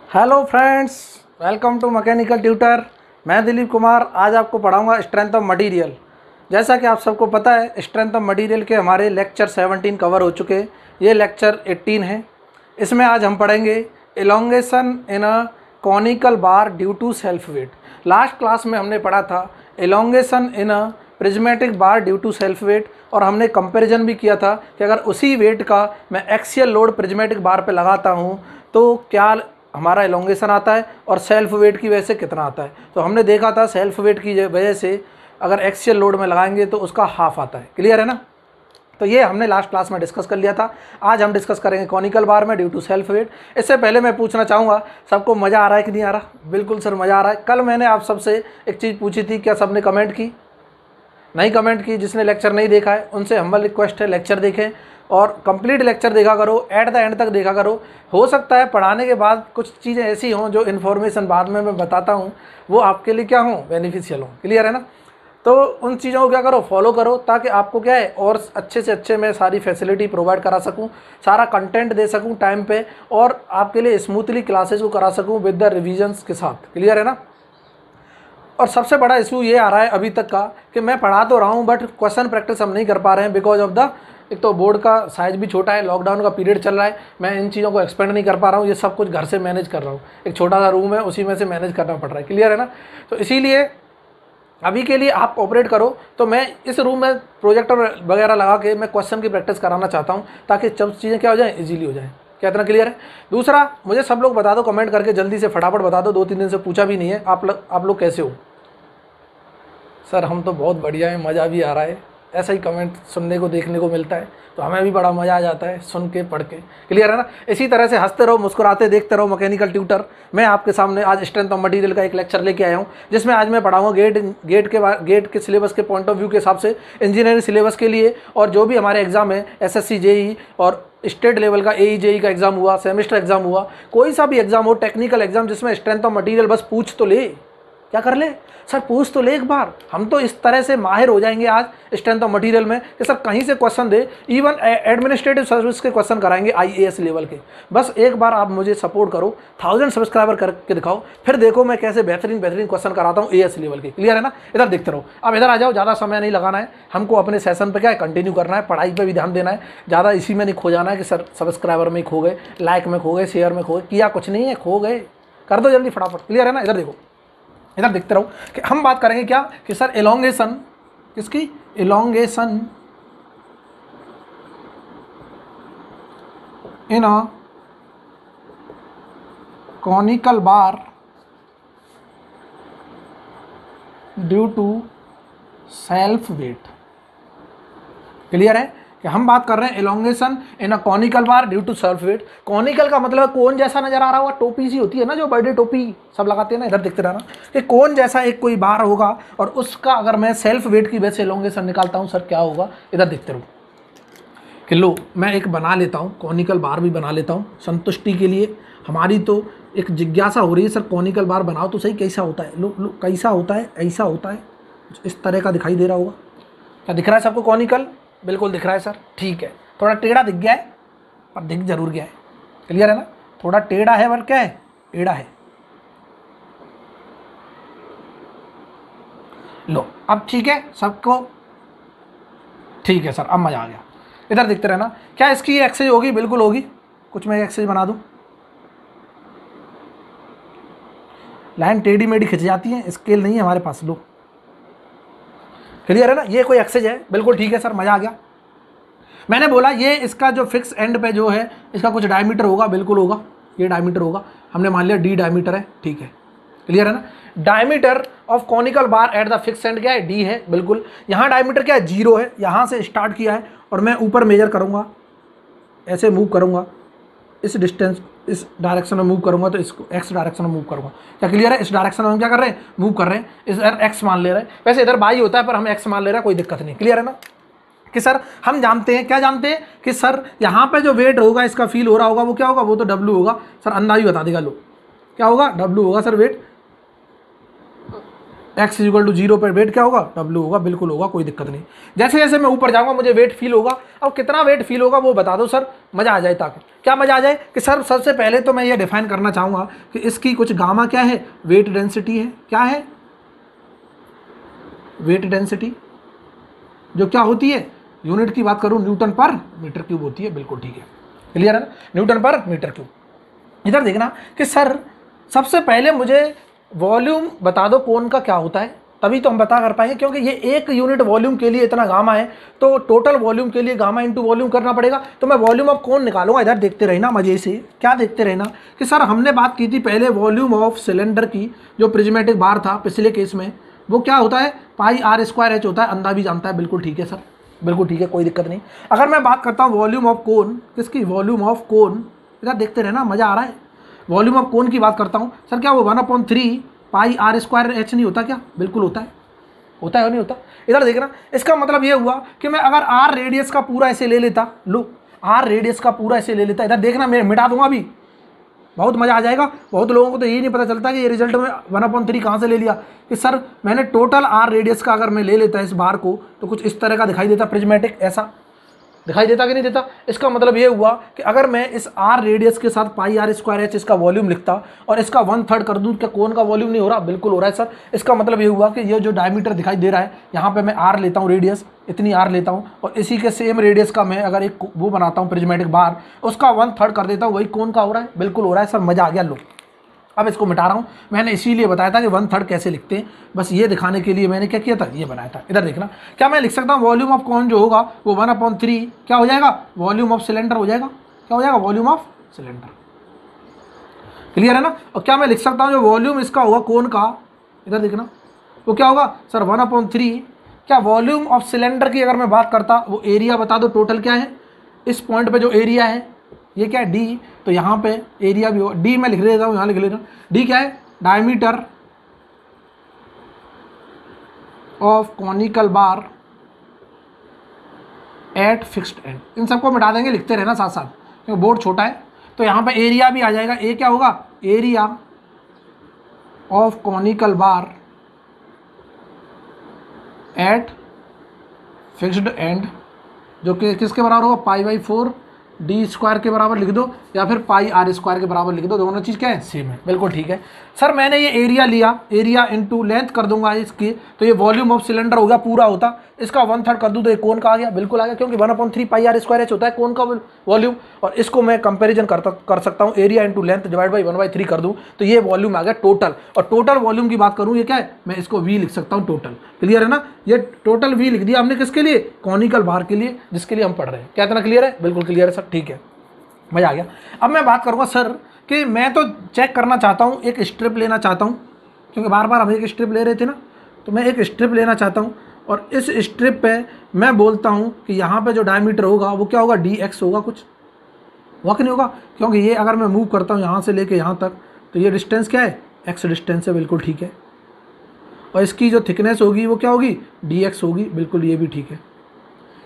Hello friends, welcome to mechanical tutor. मैं दिलीप कुमार आज आपको पढ़ाऊंगा स्ट्रेंथ ऑफ मटेरियल। जैसा कि आप सबको पता है, स्ट्रेंथ ऑफ मटेरियल के हमारे लेक्चर 17 कवर हो चुके। ये लेक्चर 18 है। इसमें आज हम पढ़ेंगे elongation in a conical bar due to self weight. Last class में हमने पढ़ा था elongation in a prismatic bar due to self weight, और हमने कंपैरिजन भी किया था कि अगर उसी वेट का मैं एक्सियल लोड प्रिज्मेटिक बार पे लगाता हूँ तो क्या हमारा एलोंगेशन आता है और सेल्फ वेट की वजह से कितना आता है। तो हमने देखा था सेल्फ वेट की वजह से अगर एक्सियल लोड में लगाएंगे तो उसका हाफ आता है। क्लियर है ना? तो ये हमने लास्ट क्लास में डिस्कस कर लिया था। आज हम डिस्कस करेंगे कॉनिकल बार में ड्यू टू सेल्फ वेट। इससे पहले मैं पूछना चाहूँगा, सबको मज़ा आ रहा है कि नहीं आ रहा? बिल्कुल सर, मज़ा आ रहा है। कल मैंने आप सबसे एक चीज़ पूछी थी, क्या सबने कमेंट की? नहीं कमेंट की। जिसने लेक्चर नहीं देखा है उनसे हम्बल रिक्वेस्ट है, लेक्चर देखें और कंप्लीट लेक्चर देखा करो, एट द एंड तक देखा करो। हो सकता है पढ़ाने के बाद कुछ चीज़ें ऐसी हों जो इन्फॉर्मेशन बाद में मैं बताता हूँ वो आपके लिए क्या हों, बेनिफिशियल हों। क्लियर है ना? तो उन चीज़ों को क्या करो, फॉलो करो, ताकि आपको क्या है और अच्छे से अच्छे मैं सारी फैसिलिटी प्रोवाइड करा सकूँ, सारा कंटेंट दे सकूँ टाइम पे, और आपके लिए स्मूथली क्लासेस को करा सकूँ विद द रिविजन्स के साथ। क्लियर है ना? और सबसे बड़ा इशू ये आ रहा है अभी तक का कि मैं पढ़ा तो रहा हूँ बट क्वेश्चन प्रैक्टिस हम नहीं कर पा रहे हैं बिकॉज ऑफ द, एक तो बोर्ड का साइज़ भी छोटा है, लॉकडाउन का पीरियड चल रहा है, मैं इन चीज़ों को एक्सपेंड नहीं कर पा रहा हूँ, ये सब कुछ घर से मैनेज कर रहा हूँ। एक छोटा सा रूम है, उसी में से मैनेज करना पड़ रहा है। क्लियर है ना? तो इसीलिए अभी के लिए आप ऑपरेट करो। तो मैं इस रूम में प्रोजेक्टर वगैरह लगा के मैं क्वेश्चन की प्रैक्टिस कराना चाहता हूँ ताकि सब चीज़ें क्या हो जाए, ईजिली हो जाए। क्या इतना क्लियर है? दूसरा, मुझे सब लोग बता दो कमेंट करके, जल्दी से फटाफट बता दो, 2-3 दिन से पूछा भी नहीं है, आप लोग कैसे हो? सर हम तो बहुत बढ़िया है, मज़ा भी आ रहा है। ऐसा ही कमेंट सुनने को देखने को मिलता है तो हमें भी बड़ा मज़ा आ जाता है सुन के, पढ़ के। क्लियर है ना? इसी तरह से हंसते रहो, मुस्कुराते देखते रहो मैकेनिकल ट्यूटर। मैं आपके सामने आज स्ट्रेंथ ऑफ मटेरियल का एक लेक्चर लेके आया हूँ जिसमें आज मैं पढ़ाऊँगा गेट के सिलेबस के पॉइंट ऑफ व्यू के हिसाब से, इंजीनियरिंग सिलेबस के लिए, और जो भी हमारे एग्जाम है SSC JEE और स्टेट लेवल का AE JEE का एग्जाम हुआ, सेमेस्टर एग्जाम हुआ, कोई सा भी एग्जाम हो, टेक्निकल एग्जाम जिसमें स्ट्रेंथ ऑफ मटेरियल बस पूछ तो ले। क्या कर ले सर? पूछ तो ले एक बार। हम तो इस तरह से माहिर हो जाएंगे आज स्ट्रेंथ ऑफ मटेरियल में कि सर कहीं से क्वेश्चन दे, इवन एडमिनिस्ट्रेटिव सर्विस के क्वेश्चन कराएंगे IAS लेवल के। बस एक बार आप मुझे सपोर्ट करो, 1000 सब्सक्राइबर करके दिखाओ, फिर देखो मैं कैसे बेहतरीन क्वेश्चन कराता हूँ AS लेवल के। क्लियर है ना? इधर देखते रहो। अब इधर आ जाओ, ज़्यादा समय नहीं लगाना है हमको, अपने सेशन पर क्या है कंटिन्यू करना है, पढ़ाई पर भी ध्यान देना है। ज़्यादा इसी में नहीं खो जाना है कि सर सब्सक्राइबर में खो गए, लाइक में खो गए, शेयर में खो गए। किया कुछ नहीं है, खो गए। कर दो जल्दी फटाफट। क्लियर है ना? इधर देखो, इधर देखते रहो कि हम बात करेंगे क्या कि सर एलोंगेशन, किसकी? Elongation in a conical bar due to self weight. Clear है कि हम बात कर रहे हैं elongation in a conical bar due to self weight. Conical का मतलब कोन जैसा नजर आ रहा होगा, टोपी सी होती है ना जो बर्थडे टोपी सब लगाते हैं ना। इधर देखते रहना कि कोन जैसा एक कोई बार होगा और उसका अगर मैं सेल्फ वेट की वजह से एलोंगेशन निकालता हूं, सर क्या होगा? इधर देखते रहो कि लो मैं एक बना लेता हूं, कॉनिकल बार भी बना लेता हूं संतुष्टि के लिए। हमारी तो एक जिज्ञासा हो रही है, सर कॉनिकल बार बनाओ तो सही, कैसा होता है? लो कैसा होता है? ऐसा होता है, इस तरह का दिखाई दे रहा होगा। क्या दिख रहा है सबको? कॉनिकल बिल्कुल दिख रहा है सर, ठीक है। थोड़ा टेढ़ा दिख गया है पर दिख जरूर गया है। क्लियर है ना? थोड़ा टेढ़ा है पर क्या है? टेढ़ा है। लो अब ठीक है सबको, ठीक है सर, अब मजा आ गया। इधर देखते रहना, क्या इसकी एक्सरसाइज होगी? बिल्कुल होगी। कुछ मैं एक्सरसाइज बना दूं, लाइन टेढ़ी मेढ़ी खिंच जाती है, स्केल नहीं है हमारे पास। लो क्लियर है ना? ये कोई एक्सरसाइज है, बिल्कुल ठीक है सर, मजा आ गया। मैंने बोला ये इसका जो फिक्स एंड पे जो है इसका कुछ डायमीटर होगा, बिल्कुल होगा, ये डायमीटर होगा। हमने मान लिया D डायमीटर है, ठीक है। क्लियर है ना? Diameter of conical bar at the fix and क्या है? D है, बिल्कुल। यहाँ डायमीटर क्या है? 0 है। यहाँ से स्टार्ट किया है और मैं ऊपर मेजर करूँगा, ऐसे मूव करूँगा, इस डिस्टेंस इस डायरेक्शन में मूव करूँगा तो इसको X डायरेक्शन में मूव करूँगा। क्या क्लियर है? इस डायरेक्शन में हम क्या कर रहे हैं? मूव कर रहे हैं। इधर X मान ले रहे हैं, वैसे इधर Y होता है पर हम X मान ले रहे हैं, कोई दिक्कत नहीं। क्लियर है ना? कि सर हम जानते हैं, क्या जानते हैं कि सर यहाँ पे जो वेट होगा इसका फील हो रहा होगा वो क्या होगा? वो तो W होगा। सर अंदाज ही बता देगा। लो क्या होगा? W होगा sir weight. x equal to 0 पर वेट क्या होगा, W होगा, बिल्कुल होगा, कोई दिक्कत नहीं। जैसे जैसे मैं ऊपर जाऊंगा मुझे वेट फील होगा। अब कितना वेट फील होगा वो बता दो सर, मज़ा आ जाए। ताकि क्या मज़ा आ जाए कि सर सबसे पहले तो मैं ये डिफाइन करना चाहूँगा कि इसकी कुछ गामा क्या है, वेट डेंसिटी है। क्या है, वेट डेंसिटी, जो क्या होती है, यूनिट की बात करूँ न्यूटन पर मीटर क्यूब होती है। बिल्कुल ठीक है, क्लियर है ना, न्यूटन पर मीटर क्यूब। इधर देखना कि सर सबसे पहले मुझे वॉल्यूम बता दो कोन का क्या होता है, तभी तो हम बता कर पाएंगे। क्योंकि ये एक यूनिट वॉल्यूम के लिए इतना गामा है, तो टोटल वॉल्यूम के लिए गामा इंटू वॉल्यूम करना पड़ेगा। तो मैं वॉल्यूम ऑफ कोन निकालूंगा। इधर देखते रहना मजे से, क्या देखते रहना कि सर हमने बात की थी पहले वॉल्यूम ऑफ सिलेंडर की, जो प्रिज्मेटिक बार था पिछले केस में, वो क्या होता है, पाई आर स्क्वायर एच होता है। अंधा भी जानता है, बिल्कुल ठीक है सर, बिल्कुल ठीक है, कोई दिक्कत नहीं। अगर मैं बात करता हूँ वॉल्यूम ऑफ कोन, किसकी, वॉल्यूम ऑफ कोन, इधर देखते रहना मज़ा आ रहा है। वॉल्यूम ऑफ कोन की बात करता हूँ सर, क्या वो 1/3 पाई आर स्क्वायर एच नहीं होता क्या, बिल्कुल होता है, होता है और नहीं होता। इधर देखना, इसका मतलब ये हुआ कि मैं अगर आर रेडियस का पूरा ऐसे ले लेता, लो आर रेडियस का पूरा ऐसे ले लेता, इधर देखना मैं मिटा दूंगा अभी, बहुत मज़ा आ जाएगा। बहुत लोगों को तो यही नहीं पता चलता कि ये रिजल्ट में 1/3 कहाँ से ले लिया, कि सर मैंने टोटल आर रेडियस का अगर मैं ले लेता इस बार को, तो कुछ इस तरह का दिखाई देता, प्रिज्मेटिक ऐसा दिखाई देता कि नहीं देता। इसका मतलब ये हुआ कि अगर मैं इस आर रेडियस के साथ पाई आर स्क्वायर एच इसका वॉल्यूम लिखता और इसका 1/3 कर दूँ, क्या कोन का वॉल्यूम नहीं हो रहा, बिल्कुल हो रहा है सर। इसका मतलब ये हुआ कि ये जो डायमीटर दिखाई दे रहा है, यहाँ पे मैं आर लेता हूँ, रेडियस इतनी आर लेता हूँ, और इसी के सेम रेडियस का मैं अगर एक वो बनाता हूँ प्रिज्मेटिक बार, उसका 1/3 कर देता हूँ, वही कोन का हो रहा है, बिल्कुल हो रहा है सर, मज़ा आ गया। लो अब इसको मिटा रहा हूँ। मैंने इसीलिए बताया था कि 1/3 कैसे लिखते हैं, बस ये दिखाने के लिए मैंने क्या किया था, ये बनाया था। इधर देखना, क्या मैं लिख सकता हूँ वॉल्यूम ऑफ कोन जो होगा वो 1/3 क्या हो जाएगा, वॉल्यूम ऑफ सिलेंडर हो जाएगा। क्या हो जाएगा, वॉल्यूम ऑफ सिलेंडर, क्लियर है ना। और क्या मैं लिख सकता हूँ जो वॉल्यूम इसका होगा कोन का, इधर देखना, वो क्या होगा सर 1/3, क्या वॉल्यूम ऑफ सिलेंडर की अगर मैं बात करता, वो एरिया बता दो टोटल क्या है, इस पॉइंट पे जो एरिया है ये क्या है, डी, तो यहाँ पे एरिया भी हो, डी मैं लिख देता हूँ, यहाँ लिख लेता हूँ। डी क्या है, diameter of conical bar at fixed end. इन सबको मिटा देंगे, लिखते रहना साथ साथ, क्योंकि बोर्ड छोटा है। तो यहाँ पे एरिया भी आ जाएगा, ए क्या होगा, area of conical bar at fixed end, जो कि किसके बराबर होगा, π/4 डी स्क्वायर के बराबर लिख दो, या फिर पाई आर स्क्वायर के बराबर लिख दो, दोनों चीज़ क्या है, सेम है, बिल्कुल ठीक है सर। मैंने ये एरिया लिया, एरिया इनटू लेंथ कर दूंगा इसकी, तो ये वॉल्यूम ऑफ सिलेंडर हो गया पूरा होता, इसका 1/3 कर दूँ तो ये कोन का आ गया, बिल्कुल आ गया, क्योंकि 1/3 पाई आर स्क्वायर एच होता है कोन का वॉल्यूम। और इसको मैं कंपेरिजन कर सकता हूँ, area into length divide by 1/3 कर दूँ, तो ये वॉल्यूम आ गया टोटल। और टोटल वॉल्यूम की बात करूँ, ये क्या है, मैं इसको वी लिख सकता हूँ टोटल, क्लियर है ना। ये टोटल वी लिख दिया हमने, किसके लिए, कॉनिकल बार के लिए, जिसके लिए हम पढ़ रहे हैं। क्या इतना क्लियर है, बिल्कुल क्लियर है सर, ठीक है, मज़ा आ गया। अब मैं बात करूँगा सर कि मैं तो चेक करना चाहता हूँ, एक स्ट्रिप लेना चाहता हूँ, क्योंकि बार बार हम एक स्ट्रिप ले रहे थे ना, तो मैं एक स्ट्रिप लेना चाहता हूँ। और इस स्ट्रिप पे मैं बोलता हूँ कि यहाँ पे जो डायमीटर होगा वो क्या होगा, dx होगा, कुछ हुआ कि नहीं होगा, क्योंकि ये अगर मैं मूव करता हूँ यहाँ से लेके यहाँ तक, तो ये डिस्टेंस क्या है, x डिस्टेंस है, बिल्कुल ठीक है। और इसकी जो थिकनेस होगी वो क्या होगी, dx होगी, बिल्कुल ये भी ठीक है।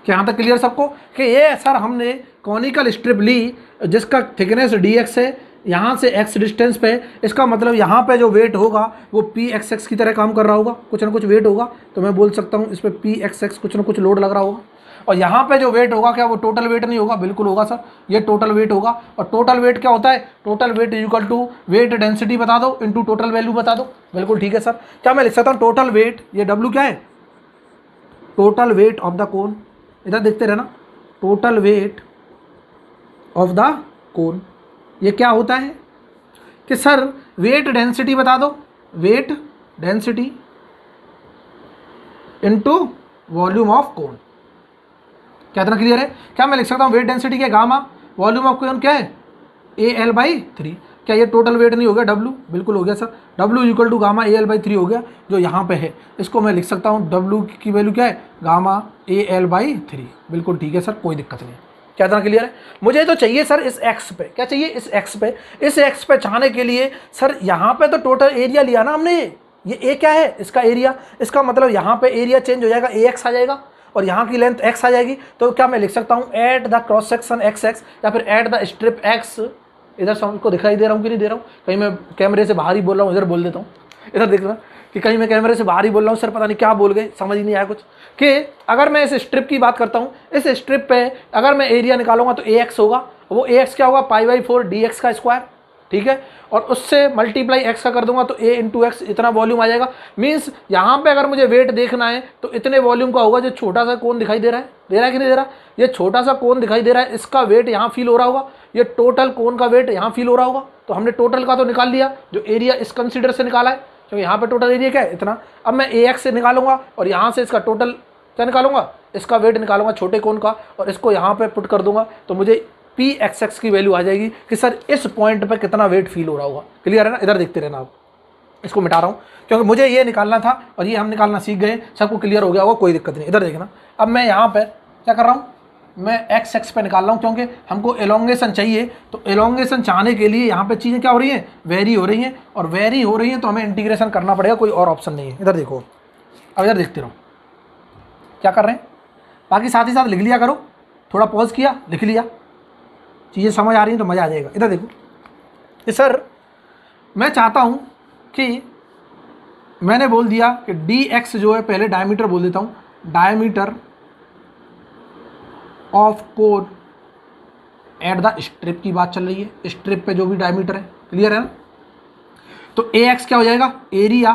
क्या यहाँ तक क्लियर सबको, कि ये सर हमने कॉनिकल स्ट्रिप ली जिसका थिकनेस dx है, यहाँ से x डिस्टेंस पे, इसका मतलब यहाँ पे जो वेट होगा वो pxx की तरह काम कर रहा होगा, कुछ ना कुछ वेट होगा, तो मैं बोल सकता हूँ इस पर pxx कुछ ना कुछ लोड लग रहा होगा। और यहाँ पे जो वेट होगा, क्या वो टोटल वेट नहीं होगा, बिल्कुल होगा सर, ये टोटल वेट होगा। और टोटल वेट क्या होता है, total weight equal to weight density बता दो इंटू टोटल वैल्यू बता दो, बिल्कुल ठीक है सर। क्या मैं लिख सकता हूँ टोटल वेट, ये W क्या है, total weight of the cone, इधर देखते रहना, total weight of the cone, ये क्या होता है कि सर वेट डेंसिटी बता दो, weight density into volume of cone. क्या इतना क्लियर है। क्या मैं लिख सकता हूँ वेट डेंसिटी क्या, गामा, वॉल्यूम ऑफ कोन क्या है, AL/3। क्या ये टोटल वेट नहीं हो गया, W, बिल्कुल हो गया sir, W equal to gamma AL/3 हो गया, जो यहाँ पे है। इसको मैं लिख सकता हूँ W की वैल्यू क्या है, गामा AL/3, बिल्कुल ठीक है सर, कोई दिक्कत नहीं। क्या इतना क्लियर है। मुझे तो चाहिए सर इस एक्स पे, क्या चाहिए, इस एक्स पे, इस एक्स पे चाहने के लिए सर यहाँ पे तो टोटल एरिया लिया ना हमने, ये ए क्या है, इसका एरिया, इसका मतलब यहाँ पे एरिया चेंज हो जाएगा, AX आ जाएगा, और यहाँ की लेंथ x आ जाएगी। तो क्या मैं लिख सकता हूँ at the cross section XX, या फिर एट द स्ट्रिप X, इधर सबको दिखाई दे रहा हूँ कि नहीं दे रहा हूँ, कहीं मैं कैमरे से बाहर ही बोल रहा हूँ, इधर बोल देता हूँ, इधर देख रहा, कि कहीं मैं कैमरे से बाहर ही बोल रहा हूँ, सर पता नहीं क्या बोल गए, समझ ही नहीं आया कुछ। कि अगर मैं इस स्ट्रिप की बात करता हूँ, इस स्ट्रिप पे अगर मैं एरिया निकालूंगा तो AX होगा, वो AX क्या होगा, π/4 dx का स्क्वायर, ठीक है। और उससे मल्टीप्लाई x का कर दूंगा तो a इंटू एक्स इतना वॉल्यूम आ जाएगा। मीन्स यहाँ पे अगर मुझे वेट देखना है तो इतने वॉल्यूम का होगा। जो छोटा सा कोन दिखाई दे रहा है कि नहीं दे रहा, ये छोटा सा कोन दिखाई दे रहा है, इसका वेट यहाँ फील हो रहा होगा, ये टोटल कोन का वेट यहाँ फील हो रहा होगा। तो हमने टोटल का तो निकाल लिया, जो एरिया इस कंसीडर से निकाला है, क्योंकि यहाँ पे टोटल एरिया क्या है, इतना। अब मैं AX से निकालूंगा और यहाँ से इसका टोटल क्या निकालूंगा, इसका वेट निकालूंगा छोटे कोन का, और इसको यहाँ पे पुट कर दूंगा तो मुझे Pxx की वैल्यू आ जाएगी कि सर इस पॉइंट पे कितना वेट फील हो रहा होगा। क्लियर है ना, इधर देखते रहना आप, इसको मिटा रहा हूँ क्योंकि मुझे ये निकालना था और ये हम निकालना सीख गए, सबको क्लियर हो गया होगा, कोई दिक्कत नहीं। इधर देखना, अब मैं यहाँ पर क्या कर रहा हूँ, मैं XX पे निकाल रहा हूँ, क्योंकि हमको एलोंगेशन चाहिए। तो एलोंगेशन चाहने के लिए यहाँ पे चीज़ें क्या हो रही हैं, वेरी हो रही हैं, और वेरी हो रही हैं तो हमें इंटीग्रेशन करना पड़ेगा, कोई और ऑप्शन नहीं है। इधर देखो, अब इधर देखते रहो क्या कर रहे हैं, बाकी साथ ही साथ लिख लिया करो, थोड़ा पॉज किया लिख लिया, चीज़ें समझ आ रही हैं तो मज़ा आ जाएगा। इधर देखो कि सर मैं चाहता हूँ कि मैंने बोल दिया कि dx जो है, पहले डायमीटर बोल देता हूँ, diameter of cone at the strip की बात चल रही है, स्ट्रिप पे जो भी डायमीटर है, क्लियर है ना। तो AX क्या हो जाएगा, area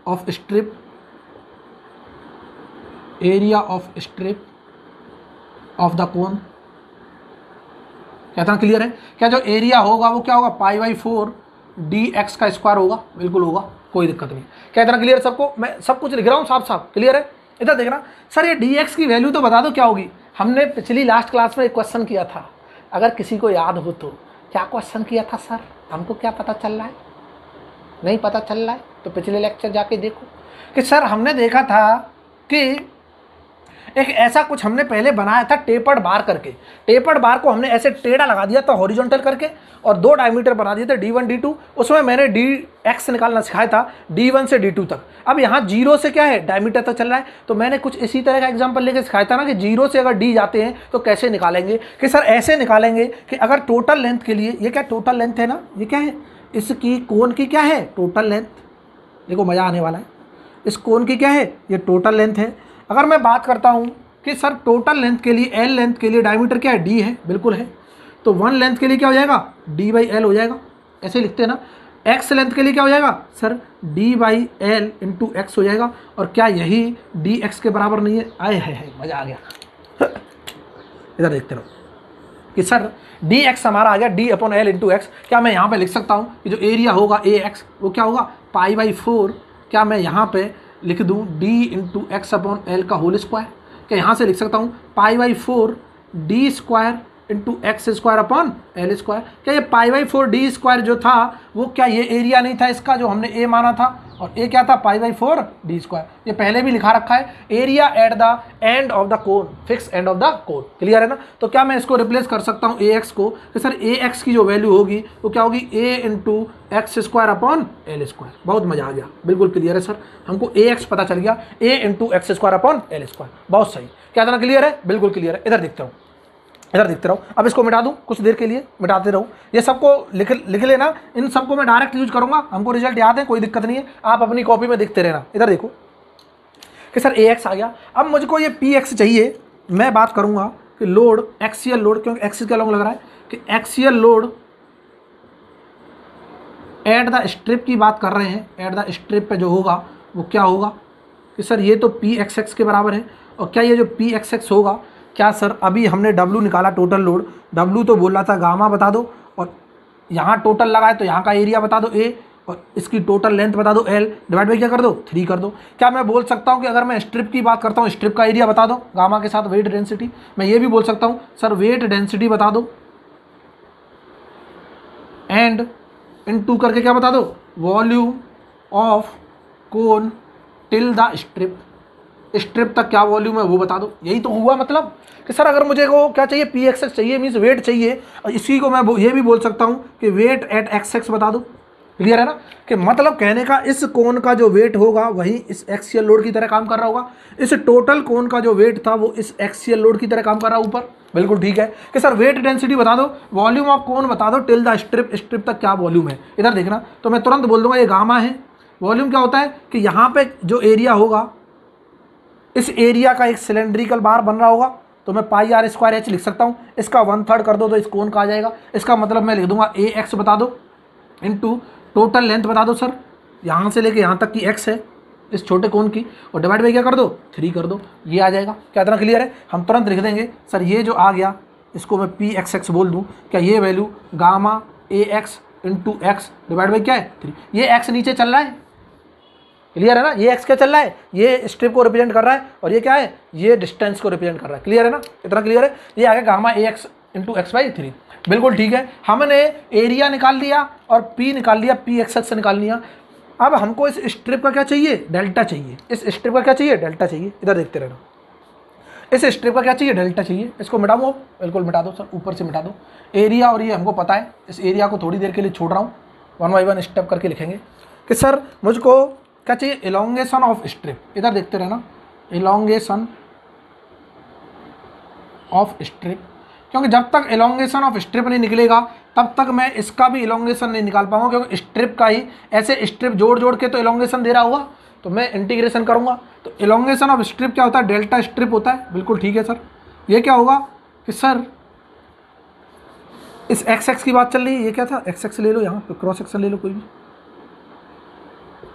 of strip, area of strip of the cone, क्या था, क्लियर है। क्या जो एरिया होगा वो क्या होगा, π/4 dx का स्क्वायर होगा, बिल्कुल होगा, कोई दिक्कत नहीं। क्या इतना क्लियर सबको, मैं सब कुछ लिख रहा हूँ साफ साफ, क्लियर है। इधर देखना सर, ये dx की वैल्यू तो बता दो क्या होगी। हमने पिछली लास्ट क्लास में एक क्वेश्चन किया था, अगर किसी को याद हो तो। क्या क्वेश्चन किया था सर, हमको क्या पता चल रहा है, नहीं पता चल रहा है तो पिछले लेक्चर जाके देखो। कि सर हमने देखा था कि एक ऐसा कुछ हमने पहले बनाया था टेपर्ड बार करके, टेपर्ड बार को हमने ऐसे टेढ़ा लगा दिया था हॉरिजॉन्टल करके, और दो डायमीटर बना दिए थे D1 D2। उसमें मैंने dx निकालना सिखाया था D1 से D2 तक। अब यहाँ 0 से क्या है, डायमीटर तक चल रहा है, तो मैंने कुछ इसी तरह का एग्जांपल लेके सिखाया था ना कि 0 से अगर d जाते हैं तो कैसे निकालेंगे। कि सर ऐसे निकालेंगे कि अगर टोटल लेंथ के लिए, ये क्या टोटल लेंथ है ना, ये क्या है, इसकी कोन की क्या है, टोटल लेंथ, देखो मज़ा आने वाला है। इस कोन की क्या है, ये टोटल लेंथ है। अगर मैं बात करता हूँ कि सर टोटल लेंथ के लिए, L लेंथ के लिए डायमीटर क्या है, D है, बिल्कुल है, तो 1 लेंथ के लिए क्या हो जाएगा, D/L हो जाएगा, ऐसे लिखते हैं ना। X लेंथ के लिए क्या हो जाएगा सर, D/L इंटू एक्स हो जाएगा। और क्या यही dx के बराबर नहीं है, आए है मज़ा आ गया। इधर देखते रहो कि सर dx हमारा आ गया D/L इंटू एक्स। क्या मैं यहाँ पे लिख सकता हूँ कि जो एरिया होगा AX वो क्या होगा, π/4, क्या मैं यहाँ पे लिख दूँ D इंटू x/L का होल स्क्वायर। क्या यहाँ से लिख सकता हूँ π/4 D square into x square upon L square. क्या ये π/4 D स्क्वायर जो था वो क्या ये एरिया नहीं था इसका, जो हमने A माना था, और A क्या था, π/4 D स्क्वायर। ये पहले भी लिखा रखा है, area at the end of the cone, fix end of the cone, clear है ना। तो क्या मैं इसको रिप्लेस कर सकता हूँ AX को, कि सर AX की जो वैल्यू होगी वो क्या होगी, A into x square upon L square. बहुत मजा आ गया, बिल्कुल क्लियर है सर, हमको AX पता चल गया, A into x square upon L square. बहुत सही, क्या इतना क्लियर है, बिल्कुल क्लियर है। इधर देखते हो, इधर देखते रहो। अब इसको मिटा दूं, कुछ देर के लिए मिटाते रहो, ये सबको लिख लेना। इन सबको मैं डायरेक्ट यूज करूंगा, हमको रिजल्ट याद है, कोई दिक्कत नहीं है, आप अपनी कॉपी में देखते रहना। इधर देखो कि सर AX आ गया। अब मुझको ये PX चाहिए। मैं बात करूंगा कि लोड, एक्सियल लोड, क्योंकि एक्सिस का लॉन्ग लग रहा है, कि axial load at the strip की बात कर रहे हैं। एट द स्ट्रिप पे जो होगा वो क्या होगा, कि सर ये तो PXX के बराबर है। और क्या ये जो PXX होगा, क्या सर अभी हमने W निकाला, टोटल लोड, W तो बोल रहा था गामा बता दो, और यहाँ टोटल लगा है तो यहाँ का एरिया बता दो A, और इसकी टोटल लेंथ बता दो L, डिवाइड बाई क्या कर दो, 3 कर दो। क्या मैं बोल सकता हूँ कि अगर मैं स्ट्रिप की बात करता हूँ, स्ट्रिप का एरिया बता दो गामा के साथ वेट डेंसिटी। मैं ये भी बोल सकता हूँ सर वेट डेंसिटी बता दो, एंड इनटू करके क्या बता दो, volume of cone till the strip, strip तक क्या वॉल्यूम है वो बता दो। यही तो हुआ, मतलब कि सर अगर मुझे को क्या चाहिए, PXX चाहिए, मीन्स वेट चाहिए, और इसी को मैं ये भी बोल सकता हूँ कि वेट एट XX बता दो। क्लियर है ना, कि मतलब कहने का इस कोन का जो वेट होगा वही इस एक्सियल लोड की तरह काम कर रहा होगा, इस टोटल कोन का जो वेट था वो इस एक्सियल लोड की तरह काम कर रहा है ऊपर। बिल्कुल ठीक है। कि सर वेट डेंसिटी बता दो, वॉल्यूम ऑफ कोन बता दो टिल द स्ट्रिप, स्ट्रिप तक क्या वॉल्यूम है। इधर देखना, तो मैं तुरंत बोल दूंगा ये गामा है, वॉल्यूम क्या होता है कि यहाँ पे जो एरिया होगा, इस एरिया का एक सिलेंड्रिकल बार बन रहा होगा, तो मैं पाई आर स्क्वायर एच लिख सकता हूँ। इसका 1/3 कर दो तो इस कोण का आ जाएगा। इसका मतलब मैं लिख दूंगा ए एक्स बता दो इंटू टोटल लेंथ बता दो सर, यहाँ से लेके यहाँ तक की एक्स है इस छोटे कोण की, और डिवाइड बाई क्या कर दो 3 कर दो, ये आ जाएगा। क्या इतना क्लियर है? हम तुरंत लिख देंगे सर ये जो आ गया इसको मैं पी एक्स एक्स बोल दूँ, क्या ये value gamma A x into x divide by क्या है 3। ये एक्स नीचे चल रहा है, क्लियर है ना? ये एक्स क्या चल रहा है, ये स्ट्रिप को रिप्रेजेंट कर रहा है, और ये क्या है, ये डिस्टेंस को रिप्रेजेंट कर रहा है। क्लियर है ना? इतना क्लियर है? ये आ गया gamma A x into x by 3। बिल्कुल ठीक है, हमने एरिया निकाल लिया और पी निकाल लिया, पी एक्स एक्स से निकाल लिया। अब हमको इस स्ट्रिप का क्या चाहिए, डेल्टा चाहिए। इस स्ट्रिप का क्या चाहिए, डेल्टा चाहिए। इधर देखते रहना, इस स्ट्रिप का क्या चाहिए, डेल्टा चाहिए। इसको मिटा दो, बिल्कुल मिटा दो सर, ऊपर से मिटा दो एरिया, और ये हमको पता है। इस एरिया को थोड़ी देर के लिए छोड़ रहा हूँ, 1 बाई 1 स्टेप करके लिखेंगे कि सर मुझको क्या चाहिए, इलोंगेशन ऑफ स्ट्रिप। इधर देखते रहना, इलोंगेशन ऑफ स्ट्रिप, क्योंकि जब तक इलोंगेशन ऑफ स्ट्रिप नहीं निकलेगा तब तक मैं इसका भी इलोंगेशन नहीं निकाल पाऊंगा, क्योंकि स्ट्रिप का ही ऐसे स्ट्रिप जोड़ जोड़ के तो इलोंगेशन दे रहा होगा, तो मैं इंटीग्रेशन करूंगा। तो इलोंगेशन ऑफ स्ट्रिप क्या होता है, डेल्टा स्ट्रिप होता है। बिल्कुल ठीक है सर। ये क्या होगा कि सर इस एक्स एक्स की बात चल रही है, ये क्या था, एक्स एक्स ले लो, यहाँ पे क्रॉस सेक्शन ले लो कोई भी।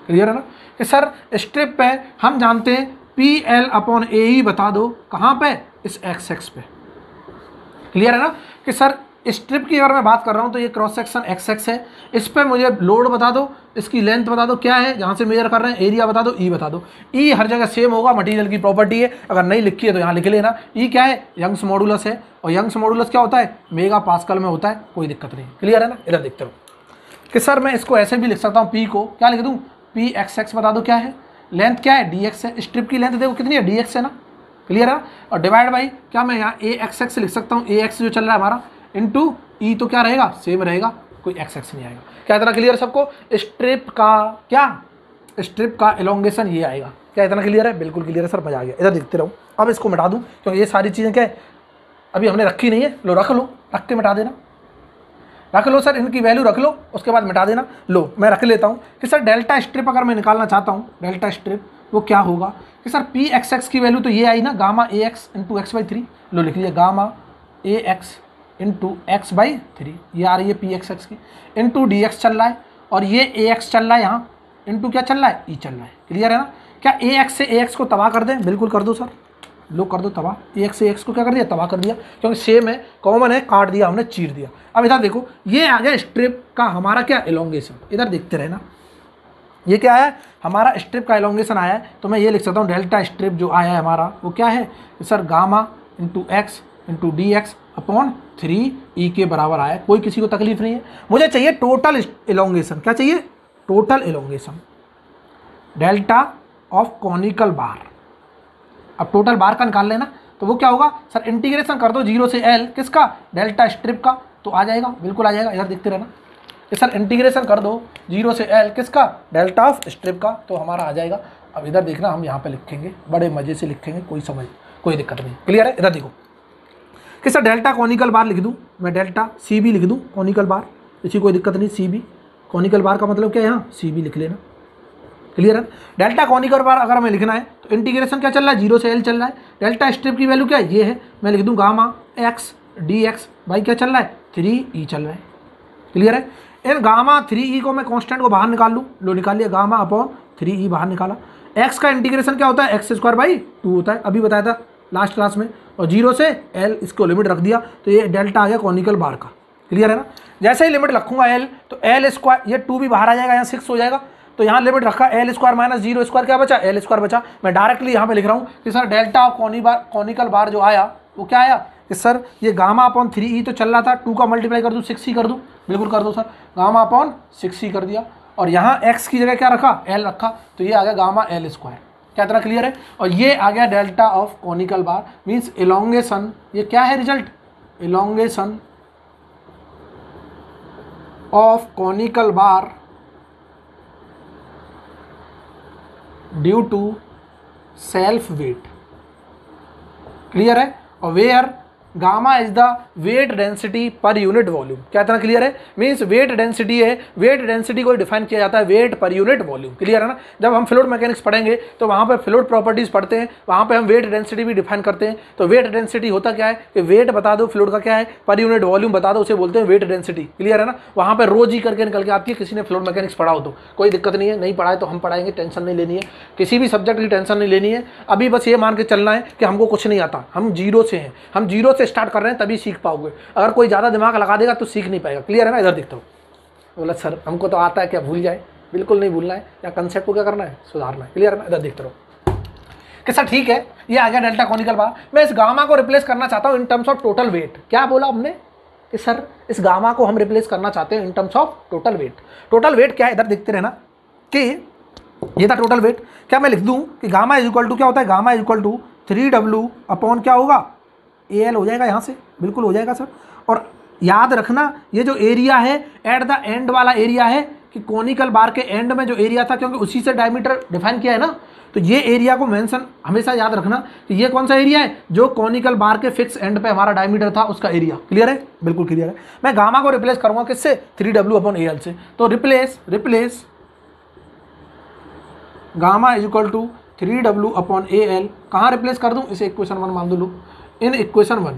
क्लियर है ना कि सर स्ट्रिप पे हम जानते हैं पी एल अपॉन ए ही बता दो, कहाँ पे, इस एक्स एक्स पे। क्लियर है ना कि सर स्ट्रिप की अगर मैं बात कर रहा हूँ तो ये क्रॉस सेक्शन एक्स एक्स है, इस पे मुझे लोड बता दो, इसकी लेंथ बता दो क्या है, जहाँ से मेजर कर रहे हैं, एरिया बता दो, ई बता दो। ई हर जगह सेम होगा, मटेरियल की प्रॉपर्टी है, अगर नहीं लिखी है तो यहाँ लिख लेना। ई क्या है, यंग्स मॉडुलस है, और यंग्स मॉडुलस क्या होता है, मेगा पास्कल में होता है, कोई दिक्कत नहीं। क्लियर है ना? इधर देखते रहो कि सर मैं इसको ऐसे भी लिख सकता हूँ, पी को क्या लिख दूँ, पी एक्स एक्स बता दो क्या है, लेंथ क्या है, डी एक्स है, स्ट्रिप की लेंथ देखो कितनी है, डी एक्स है ना। क्लियर है? और डिवाइड बाई क्या मैं यहाँ ए एक्स एक्स लिख सकता हूँ, ए एक्स जो चल रहा है हमारा, इंटू ई तो क्या रहेगा, सेम रहेगा, कोई एक्स एक्स नहीं आएगा। क्या इतना क्लियर है सबको? स्ट्रिप का क्या, स्ट्रिप का एलोंगेशन ये आएगा। क्या इतना क्लियर है? बिल्कुल क्लियर है सर, मजा आ गया। इधर देखते रहो, अब इसको मिटा दूँ क्योंकि ये सारी चीज़ें क्या है अभी हमने रखी नहीं है। लो रख लो, रख के मिटा देना, रख लो सर, इनकी वैल्यू रख लो, उसके बाद मिटा देना। लो मैं रख लेता हूँ कि सर डेल्टा स्ट्रिप अगर मैं निकालना चाहता हूँ, डेल्टा स्ट्रिप वो क्या होगा कि सर पी एक्स एक्स की वैल्यू तो ये आई ना, gamma A x into x by 3। लो लिख लिया, gamma A x into x by 3, ये आ रही है पी एक्स एक्स की, इंटू डी एक्स चल रहा है, और ये ए एक्स चल रहा है यहाँ, इंटू क्या चल रहा है, ई चल रहा है। क्लियर है ना? क्या ए एक्स से ए एक्स को तबाह कर दें? बिल्कुल कर दो सर, लो कर दो तबाह। ए एक्स से एक्स को क्या कर दिया, तबाह कर दिया, क्योंकि सेम है, कॉमन है, काट दिया हमने, चीर दिया। अब इधर देखो, ये आ गया स्ट्रिप का हमारा क्या, एलोंगेशन। इधर देखते रहना, ये क्या है, हमारा स्ट्रिप का एलोंगेशन आया है, तो मैं ये लिख सकता हूँ डेल्टा स्ट्रिप जो आया है हमारा वो क्या है sir, gamma into x into D x upon 3 ई के बराबर आया है। कोई किसी को तकलीफ नहीं है। मुझे चाहिए टोटल एलोंगेशन। क्या चाहिए, total elongation delta of conical bar. अब टोटल बार का निकाल लेना, तो वो क्या होगा सर, इंटीग्रेशन कर दो 0 से L किसका, डेल्टा स्ट्रिप का, तो आ जाएगा, बिल्कुल आ जाएगा। इधर देखते रहना कि सर इंटीग्रेशन कर दो 0 से L किसका, डेल्टा ऑफ स्ट्रिप का, तो हमारा आ जाएगा। अब इधर देखना, हम यहाँ पे लिखेंगे, बड़े मज़े से लिखेंगे, कोई दिक्कत नहीं। क्लियर है? इधर देखो कि सर डेल्टा कॉनिकल बार लिख दूँ मैं, डेल्टा सी बी लिख दूँ, कॉनिकल बार, इसी कोई दिक्कत नहीं, सी बी कॉनिकल बार का मतलब क्या है, यहाँ सी बी लिख लेना। क्लियर है? डेल्टा कॉनिकल बार अगर हमें लिखना है तो इंटीग्रेशन क्या चल रहा है, 0 से L चल रहा है। डेल्टा स्ट्रिप की वैल्यू क्या है, ये है, मैं लिख दूँ gamma x D x by क्या चल रहा है, 3 ई चल रहा है। क्लियर है? इन गामा 3 ई को मैं कांस्टेंट को बाहर निकाल लूँ, लो निकाल लिया, गामा अपॉन 3 ई बाहर निकाला। एक्स का इंटीग्रेशन क्या होता है, एक्स स्क्वायर बाई 2 होता है, अभी बताया था लास्ट क्लास में, और 0 से L इसको लिमिट रख दिया, तो ये डेल्टा आ गया कॉनिकल बार का। क्लियर है ना? जैसे ही लिमिट रखूँगा L, तो L स्क्वायर, ये 2 भी बाहर आ जाएगा, यहाँ 6 हो जाएगा, तो यहाँ लिमिट रखा L स्क्वायर माइनस 0 स्क्वायर क्या बचा, L स्क्वायर बचा। मैं डायरेक्टली यहाँ पे लिख रहा हूँ कि सर डेल्टा ऑफ कॉनिकल बार जो आया वो क्या आया कि सर ये गामा अपॉन 3 ई तो चल रहा था, 2 का मल्टीप्लाई कर दूँ 6 ई कर दूँ, बिल्कुल कर दो सर, गामा अपॉन 6 ई कर दिया, और यहाँ x की जगह क्या रखा, L रखा, तो ये आ गया गामा L स्क्वायर। क्या इतना क्लियर है? और ये आ गया delta of conical bar, means elongation, ये क्या है result, elongation of conical bar due to self weight. Clear है? और where gamma is the weight density per unit volume. क्या इतना क्लियर है? मीन्स वेट डेंसिटी है, वेट डेंसिटी को डिफाइन किया जाता है वेट पर यूनिट वॉल्यूम। क्लियर है ना? जब हम फ्लूइड मैकेनिक्स पढ़ेंगे तो वहाँ पे फ्लूइड प्रॉपर्टीज पढ़ते हैं, वहाँ पे हम वेट डेंसिटी भी डिफाइन करते हैं। तो वेट डेंसिटी होता क्या है कि वेट बता दो फ्लूइड का क्या है, पर यूनिट वॉल्यूम बता दो, उसे बोलते हैं वेट डेंसिटी। क्लियर है ना? वहाँ पे रो जी करके निकल के आती है। किसी ने फ्लूइड मैकेनिक्स पढ़ा हो तो कोई दिक्कत नहीं है, नहीं पढ़ा है तो हम पढ़ाएंगे, टेंशन नहीं लेनी है, किसी भी सब्जेक्ट की टेंशन नहीं लेनी है। अभी बस ये मान के चलना है कि हमको कुछ नहीं आता, हम जीरो से हैं, हम जीरो से स्टार्ट कर रहे हैं, तभी सीख पाओगे। अगर कोई ज़्यादा दिमाग लगा देगा तो सीख नहीं पाएगा। क्लियर है ना? इधर दिखता हूँ, बोला सर हमको तो आता है, क्या भूल जाए? बिल्कुल नहीं भूलना है, या कंसेप्ट को क्या करना है, सुधारना है। क्लियर है ना? इधर देखते रहो कि सर ठीक है, ये आ गया डेल्टा कॉनिकल बार। मैं इस गामा को रिप्लेस करना चाहता हूँ in terms of total weight. क्या बोला हमने कि सर इस गामा को हम रिप्लेस करना चाहते हैं in terms of total weight. Total weight क्या है? इधर देखते रहना कि ये था टोटल वेट। क्या मैं लिख दूं कि गामा इज इक्वल टू क्या होता है? Gamma is equal to 3W upon क्या होगा? AL हो जाएगा यहाँ से, बिल्कुल हो जाएगा सर। और याद रखना ये जो एरिया है एट द एंड वाला एरिया है कि कॉनिकल बार के एंड में जो एरिया था, क्योंकि उसी से डायमीटर डिफाइन किया है ना, तो ये एरिया को मेंशन हमेशा याद रखना कि ये कौन सा एरिया है? जो कॉनिकल बार के फिक्स एंड पे हमारा डायमीटर था उसका एरिया। क्लियर है? बिल्कुल क्लियर है। मैं गामा को रिप्लेस करूंगा किससे? 3W अपॉन AL से। तो replace gamma is equal to 3W upon AL। कहाँ रिप्लेस कर दूं? इसे इक्वेशन 1 मान दो लोग, इन इक्वेशन 1।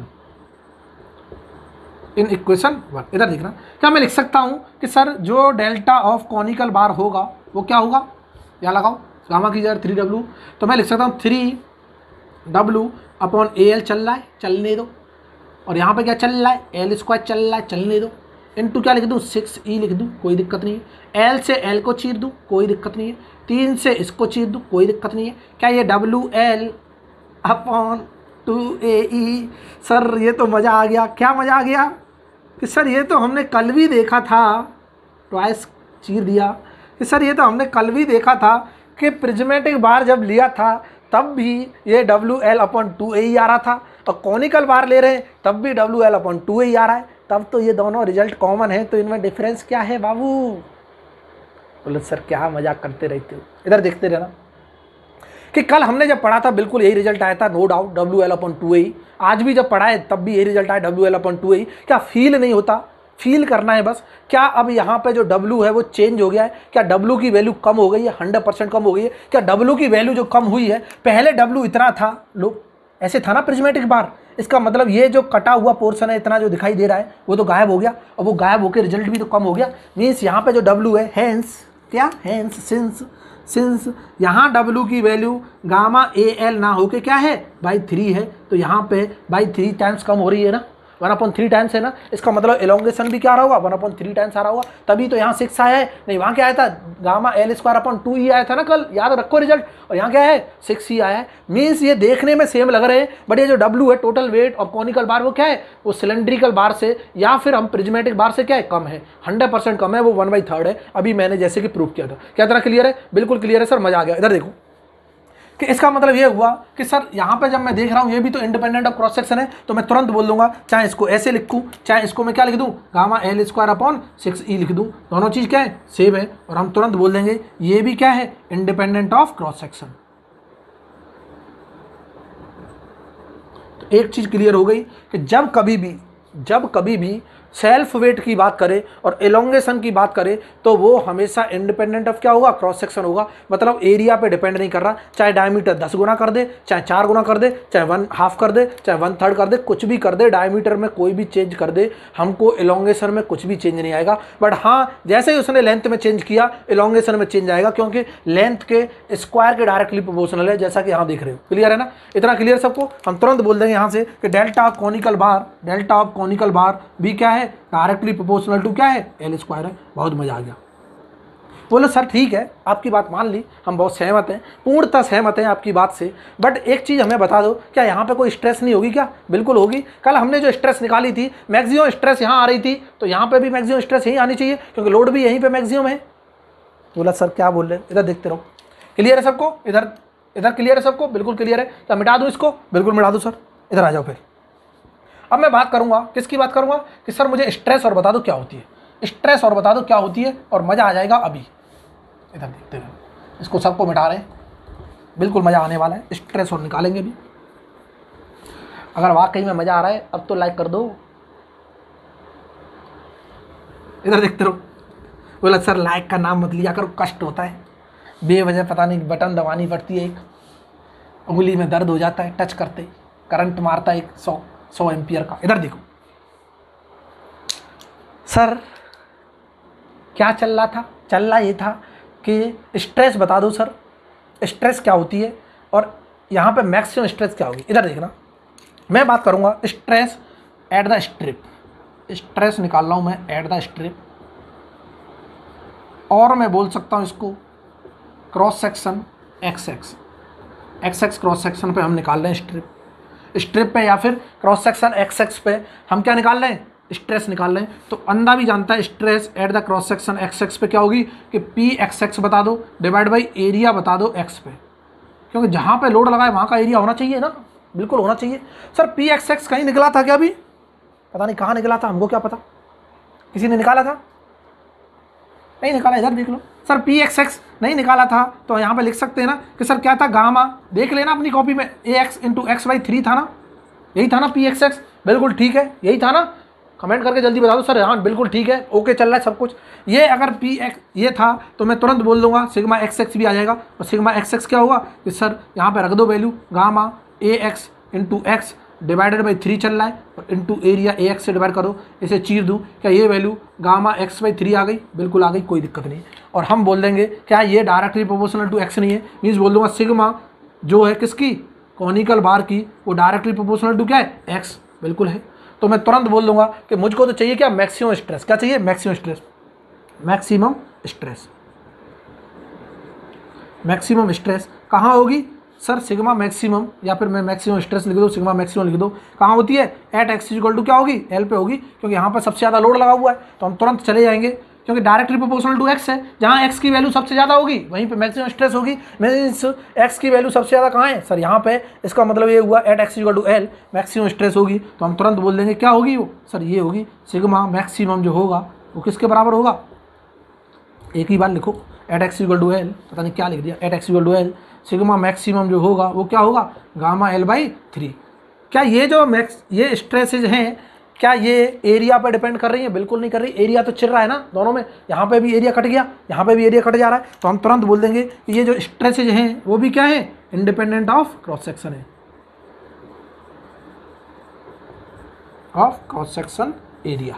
इधर देखना, क्या मैं लिख सकता हूं कि सर जो डेल्टा ऑफ कॉनिकल बार होगा वो क्या होगा? या लगाओ गामा की जगह 3W, तो मैं लिख सकता हूँ 3W अपॉन AL चल रहा है, चलने दो। और यहाँ पे क्या चल रहा है? L स्क्वायर चल रहा है, चलने दो। इनटू क्या लिख दूँ? 6E लिख दूँ, कोई दिक्कत नहीं है। L से L को चीर दूँ, कोई दिक्कत नहीं है। 3 से इसको चीर दूँ, कोई दिक्कत नहीं है। क्या ये WL अपॉन 2AE? सर ये तो मज़ा आ गया। क्या मज़ा आ गया कि सर ये तो हमने कल भी देखा था, ट्वाइस चीर दिया कि सर ये तो हमने कल भी देखा था कि प्रिज्मेटिक बार जब लिया था तब भी ये WL अपॉन 2AE आ रहा था, और कॉनिकल बार ले रहे हैं तब भी WL अपॉन 2AE आ रहा है। तब तो ये दोनों रिजल्ट कॉमन है, तो इनमें डिफरेंस क्या है बाबू? बोले सर क्या मजाक करते रहते हो। इधर देखते रहना कि कल हमने जब पढ़ा था बिल्कुल यही रिजल्ट आया था, no doubt, WL upon 2AE। आज भी जब पढ़ा है तब भी यही रिजल्ट आया, WL अपॉन 2AE। क्या फील नहीं होता? फील करना है बस। क्या अब यहाँ पे जो W है वो चेंज हो गया है? क्या W की वैल्यू कम हो गई है? 100% कम हो गई है। क्या W की वैल्यू जो कम हुई है, पहले W इतना था, लो ऐसे था ना प्रिज्मेटिक बार, इसका मतलब ये जो कटा हुआ पोर्शन है इतना जो दिखाई दे रहा है वो तो गायब हो गया, और वो गायब होकर रिजल्ट भी तो कम हो गया। मीन्स यहाँ पे जो W है, हैंस क्या, हैंस सिंस यहाँ W की वैल्यू गामा AL ना होके क्या है? बाई 3 है, तो यहाँ पे बाई 3 टाइम्स कम हो रही है ना, 1/3 टाइम्स है ना। इसका मतलब एलोंगेशन भी क्या आ रहा होगा? 1/3 टाइम्स आ रहा होगा। तभी तो यहाँ 6 आया है, नहीं वहाँ क्या आया था? Gamma L square upon 2E आया था ना कल, याद रखो रिजल्ट। और यहाँ क्या है? 6E आया है। मीन्स ये देखने में सेम लग रहे हैं, बट ये जो W है टोटल वेट ऑफ कॉनिकल बार वो क्या है? वो सिलेंड्रिकल बार से या फिर हम प्रिज्मेटिक बार से क्या है? कम है, 100% कम है, वो 1/3 है। अभी मैंने जैसे कि प्रूव किया था। क्या तरह क्लियर है? बिल्कुल क्लियर है सर, मजा आ गया। इधर देखो कि इसका मतलब ये हुआ कि सर यहाँ पे जब मैं देख रहा हूँ ये भी तो इंडिपेंडेंट ऑफ क्रॉस सेक्शन है, तो मैं तुरंत बोल दूंगा, चाहे इसको ऐसे लिखूँ चाहे इसको मैं क्या लिख दूँ? Gamma L square upon 6E लिख दूँ। दोनों चीज़ क्या है? सेम है। और हम तुरंत बोल देंगे ये भी क्या है? Independent of cross section. तो एक चीज़ क्लियर हो गई कि जब कभी भी सेल्फ वेट की बात करें और एलोंगेशन की बात करें तो वो हमेशा इंडिपेंडेंट ऑफ क्या होगा? क्रॉस सेक्शन होगा। मतलब एरिया पे डिपेंड नहीं कर रहा, चाहे डायमीटर 10 गुना कर दे, चाहे 4 गुना कर दे, चाहे 1/2 कर दे, चाहे 1/3 कर दे, कुछ भी कर दे, डायमीटर में कोई भी चेंज कर दे, हमको एलोंगेशन में कुछ भी चेंज नहीं आएगा। बट हाँ, जैसे ही उसने लेंथ में चेंज किया एलोंगेशन में चेंज आएगा, क्योंकि लेंथ के स्क्वायर के डायरेक्टली प्रोपोर्शनल है, जैसा कि यहाँ देख रहे हो। क्लियर है ना? इतना क्लियर सबको? हम तुरंत बोल देंगे यहाँ से कि डेल्टा ऑफ कॉनिकल बार भी क्या है? डायरेक्टली प्रोपोर्शनल टू क्या है? L स्क्वायर है। बहुत मजा आ गया। बोलो सर ठीक है, आपकी बात मान ली, हम बहुत सहमत हैं, पूर्णतः सहमत हैं आपकी बात से। बट एक चीज़ हमें बता दो, क्या यहाँ पे कोई स्ट्रेस नहीं होगी क्या? बिल्कुल होगी। कल हमने जो स्ट्रेस निकाली थी, मैक्सिमम स्ट्रेस यहाँ आ रही थी, तो यहाँ पे भी मैक्सिमम स्ट्रेस यहीं आनी चाहिए, क्योंकि लोड भी यहीं पे मैक्सिमम है। बोला सर क्या बोल रहे हैं? इधर देखते रहो। क्लियर है सबको? इधर क्लियर है सबको? बिल्कुल क्लियर है। क्या मिटा दूँ इसको? बिल्कुल मिटा दो सर। इधर आ जाओ फिर। अब मैं बात करूंगा, किसकी बात करूंगा कि सर मुझे स्ट्रेस और बता दो क्या होती है, स्ट्रेस और बता दो क्या होती है, और मज़ा आ जाएगा अभी। इधर देखते रहो, इसको सबको मिटा रहे हैं, बिल्कुल मज़ा आने वाला है। स्ट्रेस और निकालेंगे भी। अगर वाकई में मज़ा आ रहा है अब तो लाइक कर दो। इधर देखते रहो। बोला सर लाइक का नाम मत लिया करो, कष्ट होता है, बेवजह पता नहीं बटन दबानी पड़ती है, एक उंगली में दर्द हो जाता है टच करते ही, करंट मारता है एक 100 एम्पियर का। इधर देखो सर क्या चल रहा था, चल रहा ये था कि स्ट्रेस बता दो सर, स्ट्रेस क्या होती है और यहाँ पे मैक्सिमम स्ट्रेस क्या होगी। इधर देखना, मैं बात करूँगा stress at the strip, stress निकाल रहा हूँ मैं एट द स्ट्रिप, और मैं बोल सकता हूँ इसको cross section x x cross section पे हम निकाल रहे हैं स्ट्रिप पे, या फिर क्रॉस सेक्शन एक्स एक्स पे हम क्या निकाल रहे हैं, स्ट्रेस निकाल रहे हैं। तो अंधा भी जानता है stress at the cross section x x पे क्या होगी कि पी एक्स एक्स बता दो डिवाइड बाई एरिया बता दो एक्स पे, क्योंकि जहाँ पे लोड लगा है वहाँ का एरिया होना चाहिए ना, बिल्कुल होना चाहिए। सर पी एक्स एक्स कहीं निकला था क्या अभी, पता नहीं कहाँ निकला था, हमको क्या पता, किसी ने निकाला था, नहीं निकाला। इधर देख लो सर पी एक्स एक्स नहीं निकाला था तो यहाँ पे लिख सकते हैं ना कि सर क्या था, गामा, देख लेना अपनी कॉपी में, ए एक्स इंटू एक्स बाई 3 था ना, यही था ना पी एक्स एक्स, बिल्कुल ठीक है यही था ना, कमेंट करके जल्दी बता दो सर हाँ बिल्कुल ठीक है, ओके चल रहा है सब कुछ। ये अगर पी एक्स ये था तो मैं तुरंत बोल दूंगा सिग्मा एक्स एक्स भी आ जाएगा, और सिग्मा एक्स एक्स क्या होगा कि सर यहाँ पे रख दो value, gamma A x into x divided by 3 चल रहा है, और इंटू एरिया ए एक्स से डिवाइड करो, इसे चीर दूँ, क्या ये वैल्यू गामा एक्स बाई 3 आ गई, बिल्कुल आ गई, कोई दिक्कत नहीं। और हम बोल देंगे क्या ये डायरेक्टली प्रोपोर्शनल टू एक्स नहीं है, मीन्स बोल दूंगा सिग्मा जो है किसकी, कॉनिकल बार की, वो डायरेक्टली प्रोपोर्शनल टू क्या है, एक्स, बिल्कुल है। तो मैं तुरंत बोल दूंगा कि मुझको तो चाहिए क्या, मैक्सिमम स्ट्रेस, क्या चाहिए, maximum stress, maximum stress, maximum stress कहाँ होगी सर, सिग्मा मैक्सिमम, या फिर मैं मैक्सिमम स्ट्रेस लिख दो, सिग्मा मैक्सिमम लिख दो, कहाँ होती है, एट एक्स इक्वल टू क्या होगी, एल पे होगी, क्योंकि यहाँ पर सबसे ज़्यादा लोड लगा हुआ है, तो हम तुरंत चले जाएंगे, क्योंकि डायरेक्टली प्रोपोर्शनल टू एक्स है, जहाँ एक्स की वैल्यू सबसे ज़्यादा होगी वहीं पे मैक्सिमम स्ट्रेस होगी। मीन्स एक्स की वैल्यू सबसे ज़्यादा कहाँ है सर, यहाँ पे, इसका मतलब ये हुआ at X equal to L maximum stress होगी, तो हम तुरंत बोल देंगे क्या होगी वो सर, ये होगी सिग्मा मैक्सिमम जो होगा वो किसके बराबर होगा, एक ही बार लिखो, at X equal to L, पता नहीं क्या लिख दिया, at X equal to L sigma maximum जो होगा वो क्या होगा, गामा एल बाई 3। क्या ये जो ये स्ट्रेसेज हैं क्या ये एरिया पर डिपेंड कर रही है, बिल्कुल नहीं कर रही, एरिया तो चिर रहा है ना दोनों में, यहाँ पे भी एरिया कट गया, यहाँ पे भी एरिया कट जा रहा है, तो हम तुरंत बोल देंगे कि ये जो स्ट्रेसेज हैं वो भी क्या है, इंडिपेंडेंट ऑफ क्रॉस सेक्शन है, ऑफ क्रॉस सेक्शन एरिया।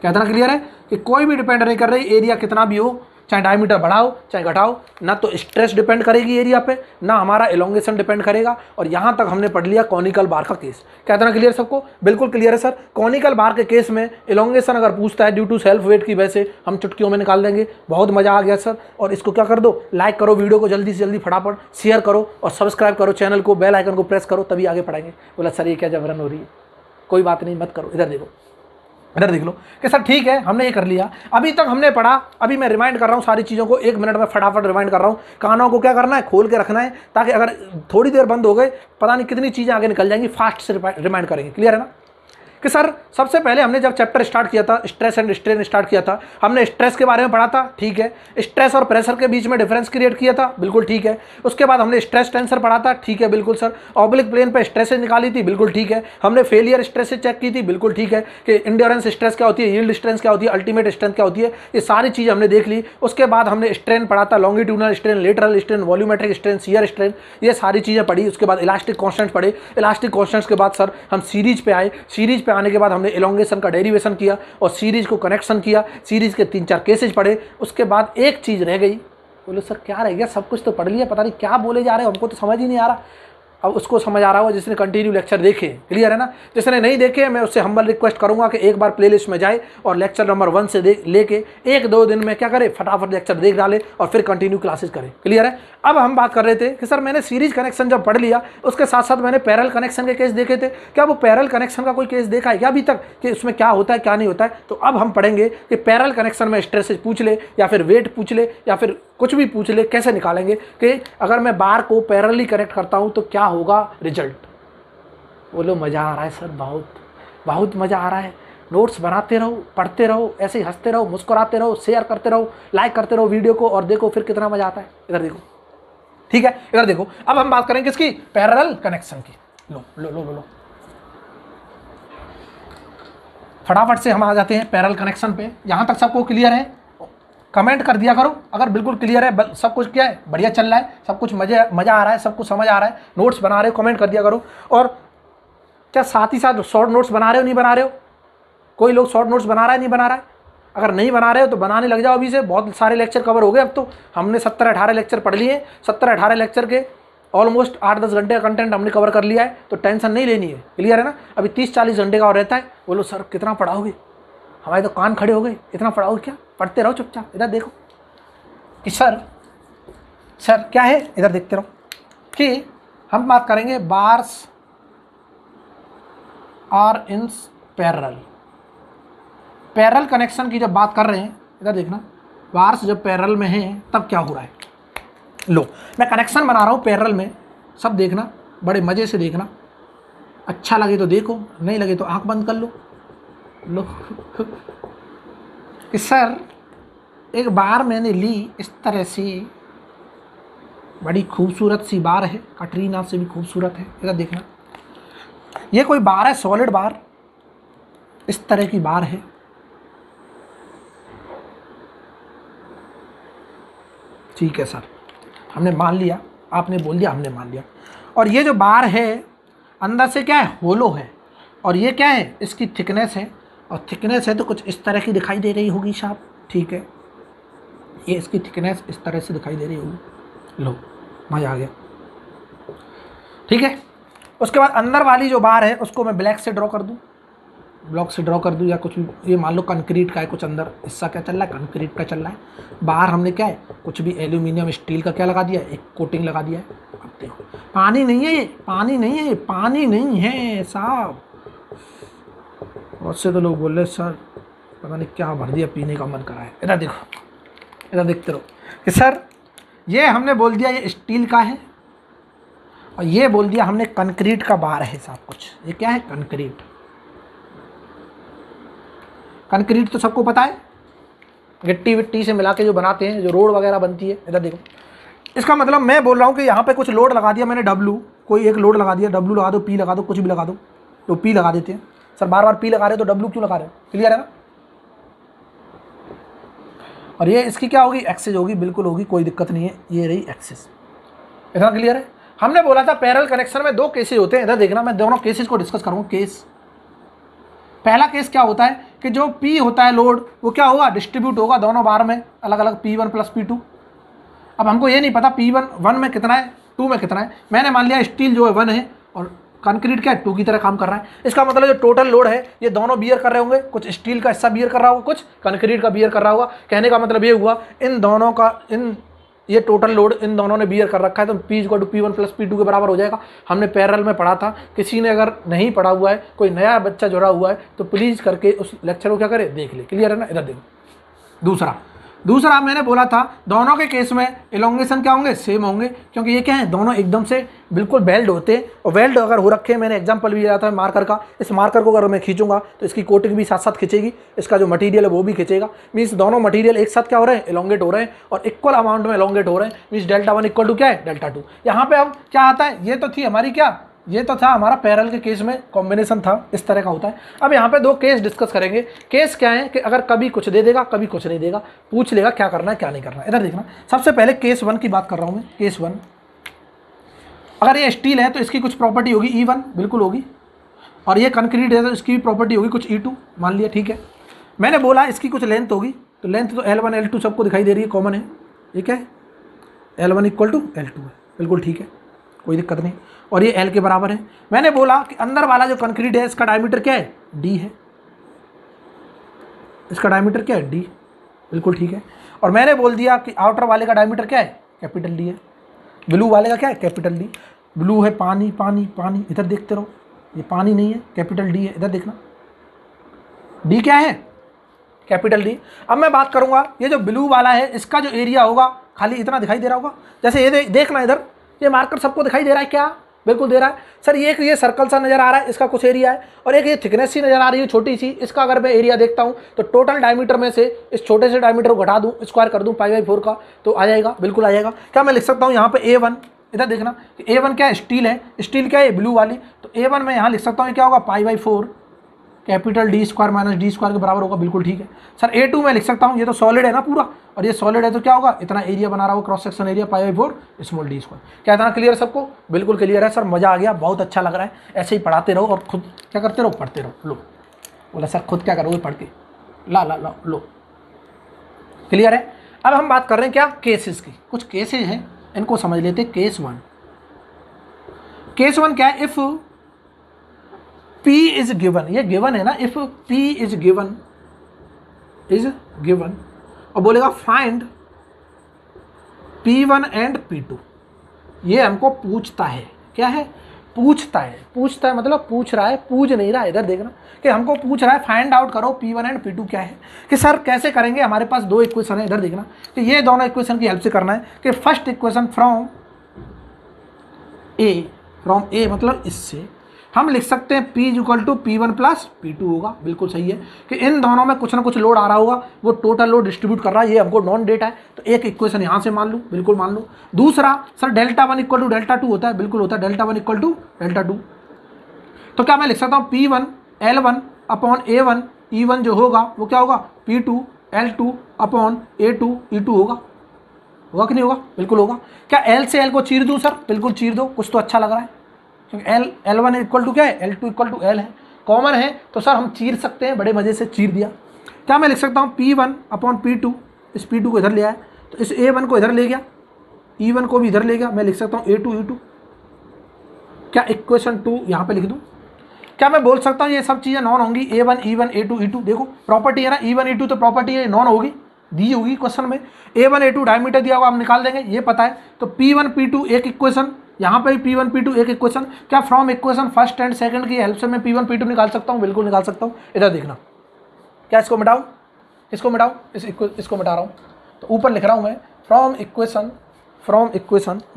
क्या इतना क्लियर है कि कोई भी डिपेंड नहीं कर रही, एरिया कितना भी हो, चाहे डायमीटर बढ़ाओ चाहे घटाओ, ना तो स्ट्रेस डिपेंड करेगी एरिया पे, ना हमारा एलोंगेशन डिपेंड करेगा। और यहाँ तक हमने पढ़ लिया कॉनिकल बार का केस। क्या इतना क्लियर सबको, बिल्कुल क्लियर है सर। कॉनिकल बार के केस में एलोंगेशन अगर पूछता है ड्यू टू सेल्फ वेट की वजह से, हम चुटकियों में निकाल देंगे। बहुत मजा आ गया सर। और इसको क्या कर दो, लाइक करो वीडियो को जल्दी से जल्दी फटाफट, शेयर करो और सब्सक्राइब करो चैनल को, बेल आइकन को प्रेस करो, तभी आगे पढ़ाएंगे। बोला सर ये क्या जबरन हो रही है, कोई बात नहीं मत करो। इधर देखो, इधर देख लो कि सर ठीक है हमने ये कर लिया, अभी तक हमने पढ़ा। अभी मैं रिमाइंड कर रहा हूँ सारी चीज़ों को, 1 मिनट में फटाफट रिमाइंड कर रहा हूँ। कानों को क्या करना है, खोल के रखना है, ताकि अगर थोड़ी देर बंद हो गए पता नहीं कितनी चीज़ें आगे निकल जाएंगी, फास्ट से रिमाइंड करेंगे। क्लियर है ना कि सर सबसे पहले हमने जब चैप्टर स्टार्ट किया था, स्ट्रेस एंड स्ट्रेन स्टार्ट किया था, हमने स्ट्रेस के बारे में पढ़ा था, ठीक है। स्ट्रेस और प्रेशर के बीच में डिफरेंस क्रिएट किया था, बिल्कुल ठीक है। उसके बाद हमने स्ट्रेस टेंसर पढ़ा था, ठीक है बिल्कुल सर। ऑब्लिक प्लेन पे स्ट्रेसेज निकाली थी, बिल्कुल ठीक है। हमने फेलियर स्ट्रेसेज चेक की थी, बिल्कुल ठीक है, कि इंड्योरेंस स्ट्रेस क्या होती है, यील्ड स्ट्रेंथ क्या होती है, अल्टीमेट स्ट्रेंथ क्या होती है, ये सारी चीज़ हमने देख ली। उसके बाद हमने स्ट्रेन पढ़ा था, longitudinal strain, lateral strain, volumetric strain, shear strain, ये सारी चीज़ें पढ़ी। उसके बाद इलास्टिक कॉन्स्टेंट पढ़े। इलास्टिक कॉन्स्टेंट्स के बाद सर हम सीरीज पे आए। सीरीज पे आने के बाद हमने एलोंगेशन का डेरिवेशन किया और सीरीज को कनेक्शन किया। सीरीज के 3-4 केसेज पढ़े। उसके बाद एक चीज़ रह गई। बोलो सर क्या रह गया, सब कुछ तो पढ़ लिया, पता नहीं क्या बोले जा रहे हो, हमको तो समझ ही नहीं आ रहा। अब उसको समझ आ रहा हो जिसने कंटिन्यू लेक्चर देखे, क्लियर है ना। जिसने नहीं देखे मैं उससे हम्बल रिक्वेस्ट करूंगा कि एक बार प्लेलिस्ट में जाए और लेक्चर नंबर 1 से लेके 1-2 दिन में क्या करे, फटाफट लेक्चर देख डाले और फिर कंटिन्यू क्लासेस करें। क्लियर है। अब हम बात कर रहे थे कि सर मैंने सीरीज कनेक्शन जब पढ़ लिया, उसके साथ साथ मैंने पैरेलल कनेक्शन के केस देखे थे। क्या वो पैरेलल कनेक्शन का कोई केस देखा है क्या अभी तक, कि उसमें क्या होता है क्या नहीं होता है। तो अब हम पढ़ेंगे कि पैरेलल कनेक्शन में स्ट्रेसेज पूछ ले या फिर वेट पूछ ले या फिर कुछ भी पूछ ले, कैसे निकालेंगे कि अगर मैं बार को पैरेलली कनेक्ट करता हूं तो क्या होगा रिजल्ट। बोलो मज़ा आ रहा है सर, बहुत बहुत मज़ा आ रहा है। नोट्स बनाते रहो, पढ़ते रहो, ऐसे ही हंसते रहो, मुस्कुराते रहो, शेयर करते रहो, लाइक करते रहो वीडियो को, और देखो फिर कितना मज़ा आता है। इधर देखो, ठीक है, इधर देखो। अब हम बात करेंगे किसकी, पैरेलल कनेक्शन की। लो लो लो लो लो, फटाफट से हम आ जाते हैं पैरेलल कनेक्शन पे। यहाँ तक सबको क्लियर है? कमेंट कर दिया करो अगर बिल्कुल क्लियर है, सब कुछ क्या है बढ़िया चल रहा है, सब कुछ मज़ा आ रहा है, सब कुछ समझ आ रहा है, नोट्स बना रहे हो, कमेंट कर दिया करो। और क्या साथ ही साथ शॉर्ट नोट्स बना रहे हो, नहीं बना रहे हो? कोई लोग शॉर्ट नोट्स बना रहा है, नहीं बना रहा है? अगर नहीं बना रहे हो तो बनाने लग जाओ अभी से। बहुत सारे लेक्चर कवर हो गए, अब तो हमने 17-18 लेक्चर पढ़ लिए। 17-18 लेक्चर के ऑलमोस्ट 8-10 घंटे का कंटेंट हमने कवर कर लिया है, तो टेंशन नहीं लेनी है। क्लियर है ना? अभी 30-40 घंटे का और रहता है। बोलो सर कितना पढ़ाओगे? हमारे तो कान खड़े हो गए, इतना पढ़ाओगे क्या? पढ़ते रहो चुपचाप। इधर देखो कि सर क्या है, इधर देखते रहो कि हम बात करेंगे bars are in parallel connection की जब बात कर रहे हैं, इधर देखना, बार्स जब पैरेलल में हैं तब क्या हो रहा है। लो मैं कनेक्शन बना रहा हूँ पैरेलल में, सब देखना, बड़े मज़े से देखना। अच्छा लगे तो देखो, नहीं लगे तो आंख बंद कर लो। लो कि सर एक बार मैंने ली इस तरह से, बड़ी खूबसूरत सी बार है, कटरीना से भी खूबसूरत है। इधर देखना, ये कोई बार है, सॉलिड बार, इस तरह की बार है। ठीक है सर, हमने मान लिया, आपने बोल दिया, हमने मान लिया। और ये जो बार है अंदर से क्या है, होलो है। और ये क्या है, इसकी थिकनेस है, और थिकनेस है तो कुछ इस तरह की दिखाई दे रही होगी साहब। ठीक है, ये इसकी थिकनेस इस तरह से दिखाई दे रही होगी। लो मज़ा आ गया। ठीक है, उसके बाद अंदर वाली जो बार है उसको मैं ब्लैक से ड्रॉ कर दूँ, ब्लॉक से ड्रॉ कर दूँ, या कुछ भी। ये मान लो कंक्रीट का है, कुछ अंदर हिस्सा क्या चल रहा है, कंक्रीट का चल रहा है। बाहर हमने क्या है, कुछ भी एल्यूमिनियम स्टील का क्या लगा दिया, एक कोटिंग लगा दिया है। अब देखो, पानी नहीं है ये, पानी नहीं है ये, पानी नहीं है साहब। बहुत से तो लोग बोल रहे सर पता नहीं क्या भर दिया, पीने का मन करा है। इधर देखो, इधर देखते रहो कि सर ये हमने बोल दिया ये स्टील का है, और ये बोल दिया हमने कंक्रीट का बार है साहब कुछ। ये क्या है, कंक्रीट। कंक्रीट तो सबको पता है, गिट्टी विट्टी से मिला के जो बनाते हैं, जो रोड वगैरह बनती है। इधर देखो, इसका मतलब मैं बोल रहा हूँ कि यहाँ पे कुछ लोड लगा दिया मैंने, डब्लू, कोई एक लोड लगा दिया, डब्लू लगा दो, पी लगा दो, कुछ भी लगा दो। तो पी लगा देते हैं सर, बार बार पी लगा रहे हो तो डब्लू क्यों लगा रहे हो? क्लियर है ना? और ये इसकी क्या होगी, एक्सेस होगी, बिल्कुल होगी, कोई दिक्कत नहीं है। ये रही एक्सेस। इतना क्लियर है? हमने बोला था पैरेलल कनेक्शन में 2 केसेस होते हैं। इधर देखना, मैं दोनों केसेस को डिस्कस करूँगा। केस पहला केस क्या होता है कि जो P होता है लोड, वो क्या होगा, डिस्ट्रीब्यूट होगा दोनों बार में अलग अलग, P1 + P2। अब हमको ये नहीं पता P1 1 में कितना है, 2 में कितना है। मैंने मान लिया स्टील जो है 1 है और कंक्रीट क्या है 2 की तरह काम कर रहा है। इसका मतलब जो टोटल लोड है ये दोनों बियर कर रहे होंगे, कुछ स्टील का हिस्सा बियर कर रहा होगा, कुछ कंक्रीट का बियर कर रहा होगा। कहने का मतलब ये हुआ इन दोनों का, ये टोटल लोड इन दोनों ने बियर कर रखा है, तो P = P1 + P2 के बराबर हो जाएगा। हमने पैरेलल में पढ़ा था। किसी ने अगर नहीं पढ़ा हुआ है, कोई नया बच्चा जुड़ा हुआ है, तो प्लीज़ करके उस लेक्चर को क्या करे, देख ले। क्लियर है ना? इधर देखो, दूसरा मैंने बोला था दोनों के केस में इलोंगेशन क्या होंगे, सेम होंगे, क्योंकि ये क्या है, दोनों एकदम से बिल्कुल वेल्ड होते हैं। और वेल्ड अगर हो रखे हैं, मैंने एग्जांपल भी दिया था मार्कर का, इस मार्कर को अगर मैं खींचूंगा तो इसकी कोटिंग भी साथ साथ खींचेगी, इसका जो मटेरियल है वो भी खींचेगा। मीन्स दोनों मटेरियल एक साथ क्या हो रहे हैं, एलोंगेट हो रहे हैं, और इक्वल अमाउंट में एलोंगेट हो रहे हैं। मीन्स Δ1 = क्या है, Δ2। यहाँ पे अब क्या आता है, ये तो थी हमारी क्या, ये तो था हमारा पैरेलल के केस में कॉम्बिनेशन था, इस तरह का होता है। अब यहाँ पे 2 केस डिस्कस करेंगे। केस क्या है कि अगर कभी कुछ दे देगा, कभी कुछ नहीं देगा, पूछ लेगा क्या करना है क्या नहीं करना है। इधर देखना, सबसे पहले केस 1 की बात कर रहा हूँ मैं। केस 1, अगर ये स्टील है तो इसकी कुछ प्रॉपर्टी होगी E1, बिल्कुल होगी, और ये कंक्रीट है तो इसकी भी प्रॉपर्टी होगी कुछ E2, मान लिया। ठीक है, मैंने बोला इसकी कुछ लेंथ होगी, तो लेंथ तो L1 L2 सबको दिखाई दे रही है, कॉमन है। ठीक है, L1 = L2 है, बिल्कुल ठीक है, कोई दिक्कत नहीं। और ये L के बराबर है। मैंने बोला कि अंदर वाला जो कंक्रीट है इसका डायमीटर क्या है, D है। इसका डायमीटर क्या है, D, बिल्कुल ठीक है। और मैंने बोल दिया कि आउटर वाले का डायमीटर क्या है, कैपिटल D है। ब्लू वाले का क्या है, कैपिटल D। ब्लू है पानी, पानी, पानी। इधर देखते रहो, ये पानी नहीं है, कैपिटल D है। इधर देखना, D क्या है, कैपिटल D। अब मैं बात करूंगा, ये जो ब्लू वाला है इसका जो एरिया होगा, खाली इतना दिखाई दे रहा होगा। जैसे ये देखना, इधर ये मार्कर सबको दिखाई दे रहा है क्या, बिल्कुल दे रहा है सर। ये सर्कल सा नज़र आ रहा है, इसका कुछ एरिया है, और एक ये थिकनेस सी नज़र आ रही है छोटी सी, इसका अगर मैं एरिया देखता हूँ तो टोटल डायमीटर में से इस छोटे से डायमीटर को घटा दूँ, स्क्वायर कर दूँ π/4 का, तो आ जाएगा, बिल्कुल आ जाएगा। क्या मैं लिख सकता हूँ यहाँ पे A1, इधर देखना A1 क्या है, स्टील है, स्टील क्या है, ब्लू वाली, तो A1 में यहाँ लिख सकता हूँ क्या होगा, π/4 capital D square minus D square के बराबर होगा, बिल्कुल ठीक है सर। A2 मैं लिख सकता हूँ, ये तो सॉलिड है ना पूरा, और ये सॉलिड है तो क्या होगा, इतना एरिया बना रहा होगा cross section area π/4 small D square. क्या इतना क्लियर है सबको? बिल्कुल क्लियर है सर, मजा आ गया, बहुत अच्छा लग रहा है। ऐसे ही पढ़ाते रहो और खुद क्या करते रहो, पढ़ते रहो। लो बोला सर खुद क्या करोगे पढ़ के, ला ला ला लो, क्लियर है। अब हम बात कर रहे हैं क्या, केसेस की। कुछ केसेज हैं, इनको समझ लेते। केस 1, केस 1 क्या है, इफ P इज गिवन, ये गिवन है ना, इफ P इज गिवन और बोलेगा फाइंड P1 एंड P2, ये हमको पूछता है। क्या है, पूछता है। पूछता है मतलब पूछ रहा है, पूछ नहीं रहा है, इधर देखना कि हमको पूछ रहा है फाइंड आउट करो P1 एंड P2 क्या है। कि सर कैसे करेंगे, हमारे पास दो इक्वेशन है, इधर देखना कि ये दोनों इक्वेशन की हेल्प से करना है। कि फर्स्ट इक्वेशन फ्रॉम ए मतलब इससे हम लिख सकते हैं P equal to P1 plus P2 होगा, बिल्कुल सही है। कि इन दोनों में कुछ ना कुछ लोड आ रहा होगा, वो टोटल लोड डिस्ट्रीब्यूट कर रहा है, ये हमको नॉन डेटा है, तो एक इक्वेशन यहाँ से मान लूँ, बिल्कुल मान लो। दूसरा सर Δ1 इक्वल टू Δ2 होता है, बिल्कुल होता है, Δ1 इक्वल टू Δ2। तो क्या मैं लिख सकता हूँ P1 L1 upon A1 E1 जो होगा वो क्या होगा, P2 L2 upon A2 E2 होगा कि नहीं होगा, बिल्कुल होगा। क्या L से L को चीर दूँ सर, बिल्कुल चीर दो, कुछ तो अच्छा लग रहा है, क्योंकि L1 इक्वल टू क्या है, L2 इक्वल टू L है, कॉमन है, तो सर हम चीर सकते हैं, बड़े मज़े से चीर दिया। क्या मैं लिख सकता हूँ P1 अपॉन P2, इस P2 को इधर ले आया तो इस A1 को इधर ले गया, E1 को भी इधर ले गया, मैं लिख सकता हूँ A2 E2। क्या इक्वेशन 2 यहाँ पे लिख दूँ? क्या मैं बोल सकता हूँ ये सब चीज़ें नॉन होंगी, A1 E1 A2 E2, देखो प्रॉपर्टी है ना, E1 E2 तो प्रॉपर्टी है, नॉन होगी, दी होगी क्वेश्चन में। A1 A2 डायमीटर दिया होगा, हम निकाल देंगे, ये पता है। तो P1 P2 एक इक्वेशन, यहाँ पे P1 P2 एक इक्वेशन। क्या from equation first and second की हेल्प से मैं P1 P2 निकाल सकता हूँ, बिल्कुल निकाल सकता हूँ। इधर देखना, क्या इसको मिटाऊँ, इसको मिटाऊँ, इसको मिटा रहा हूँ, तो ऊपर लिख रहा हूँ मैं फ्रॉम इक्वेशन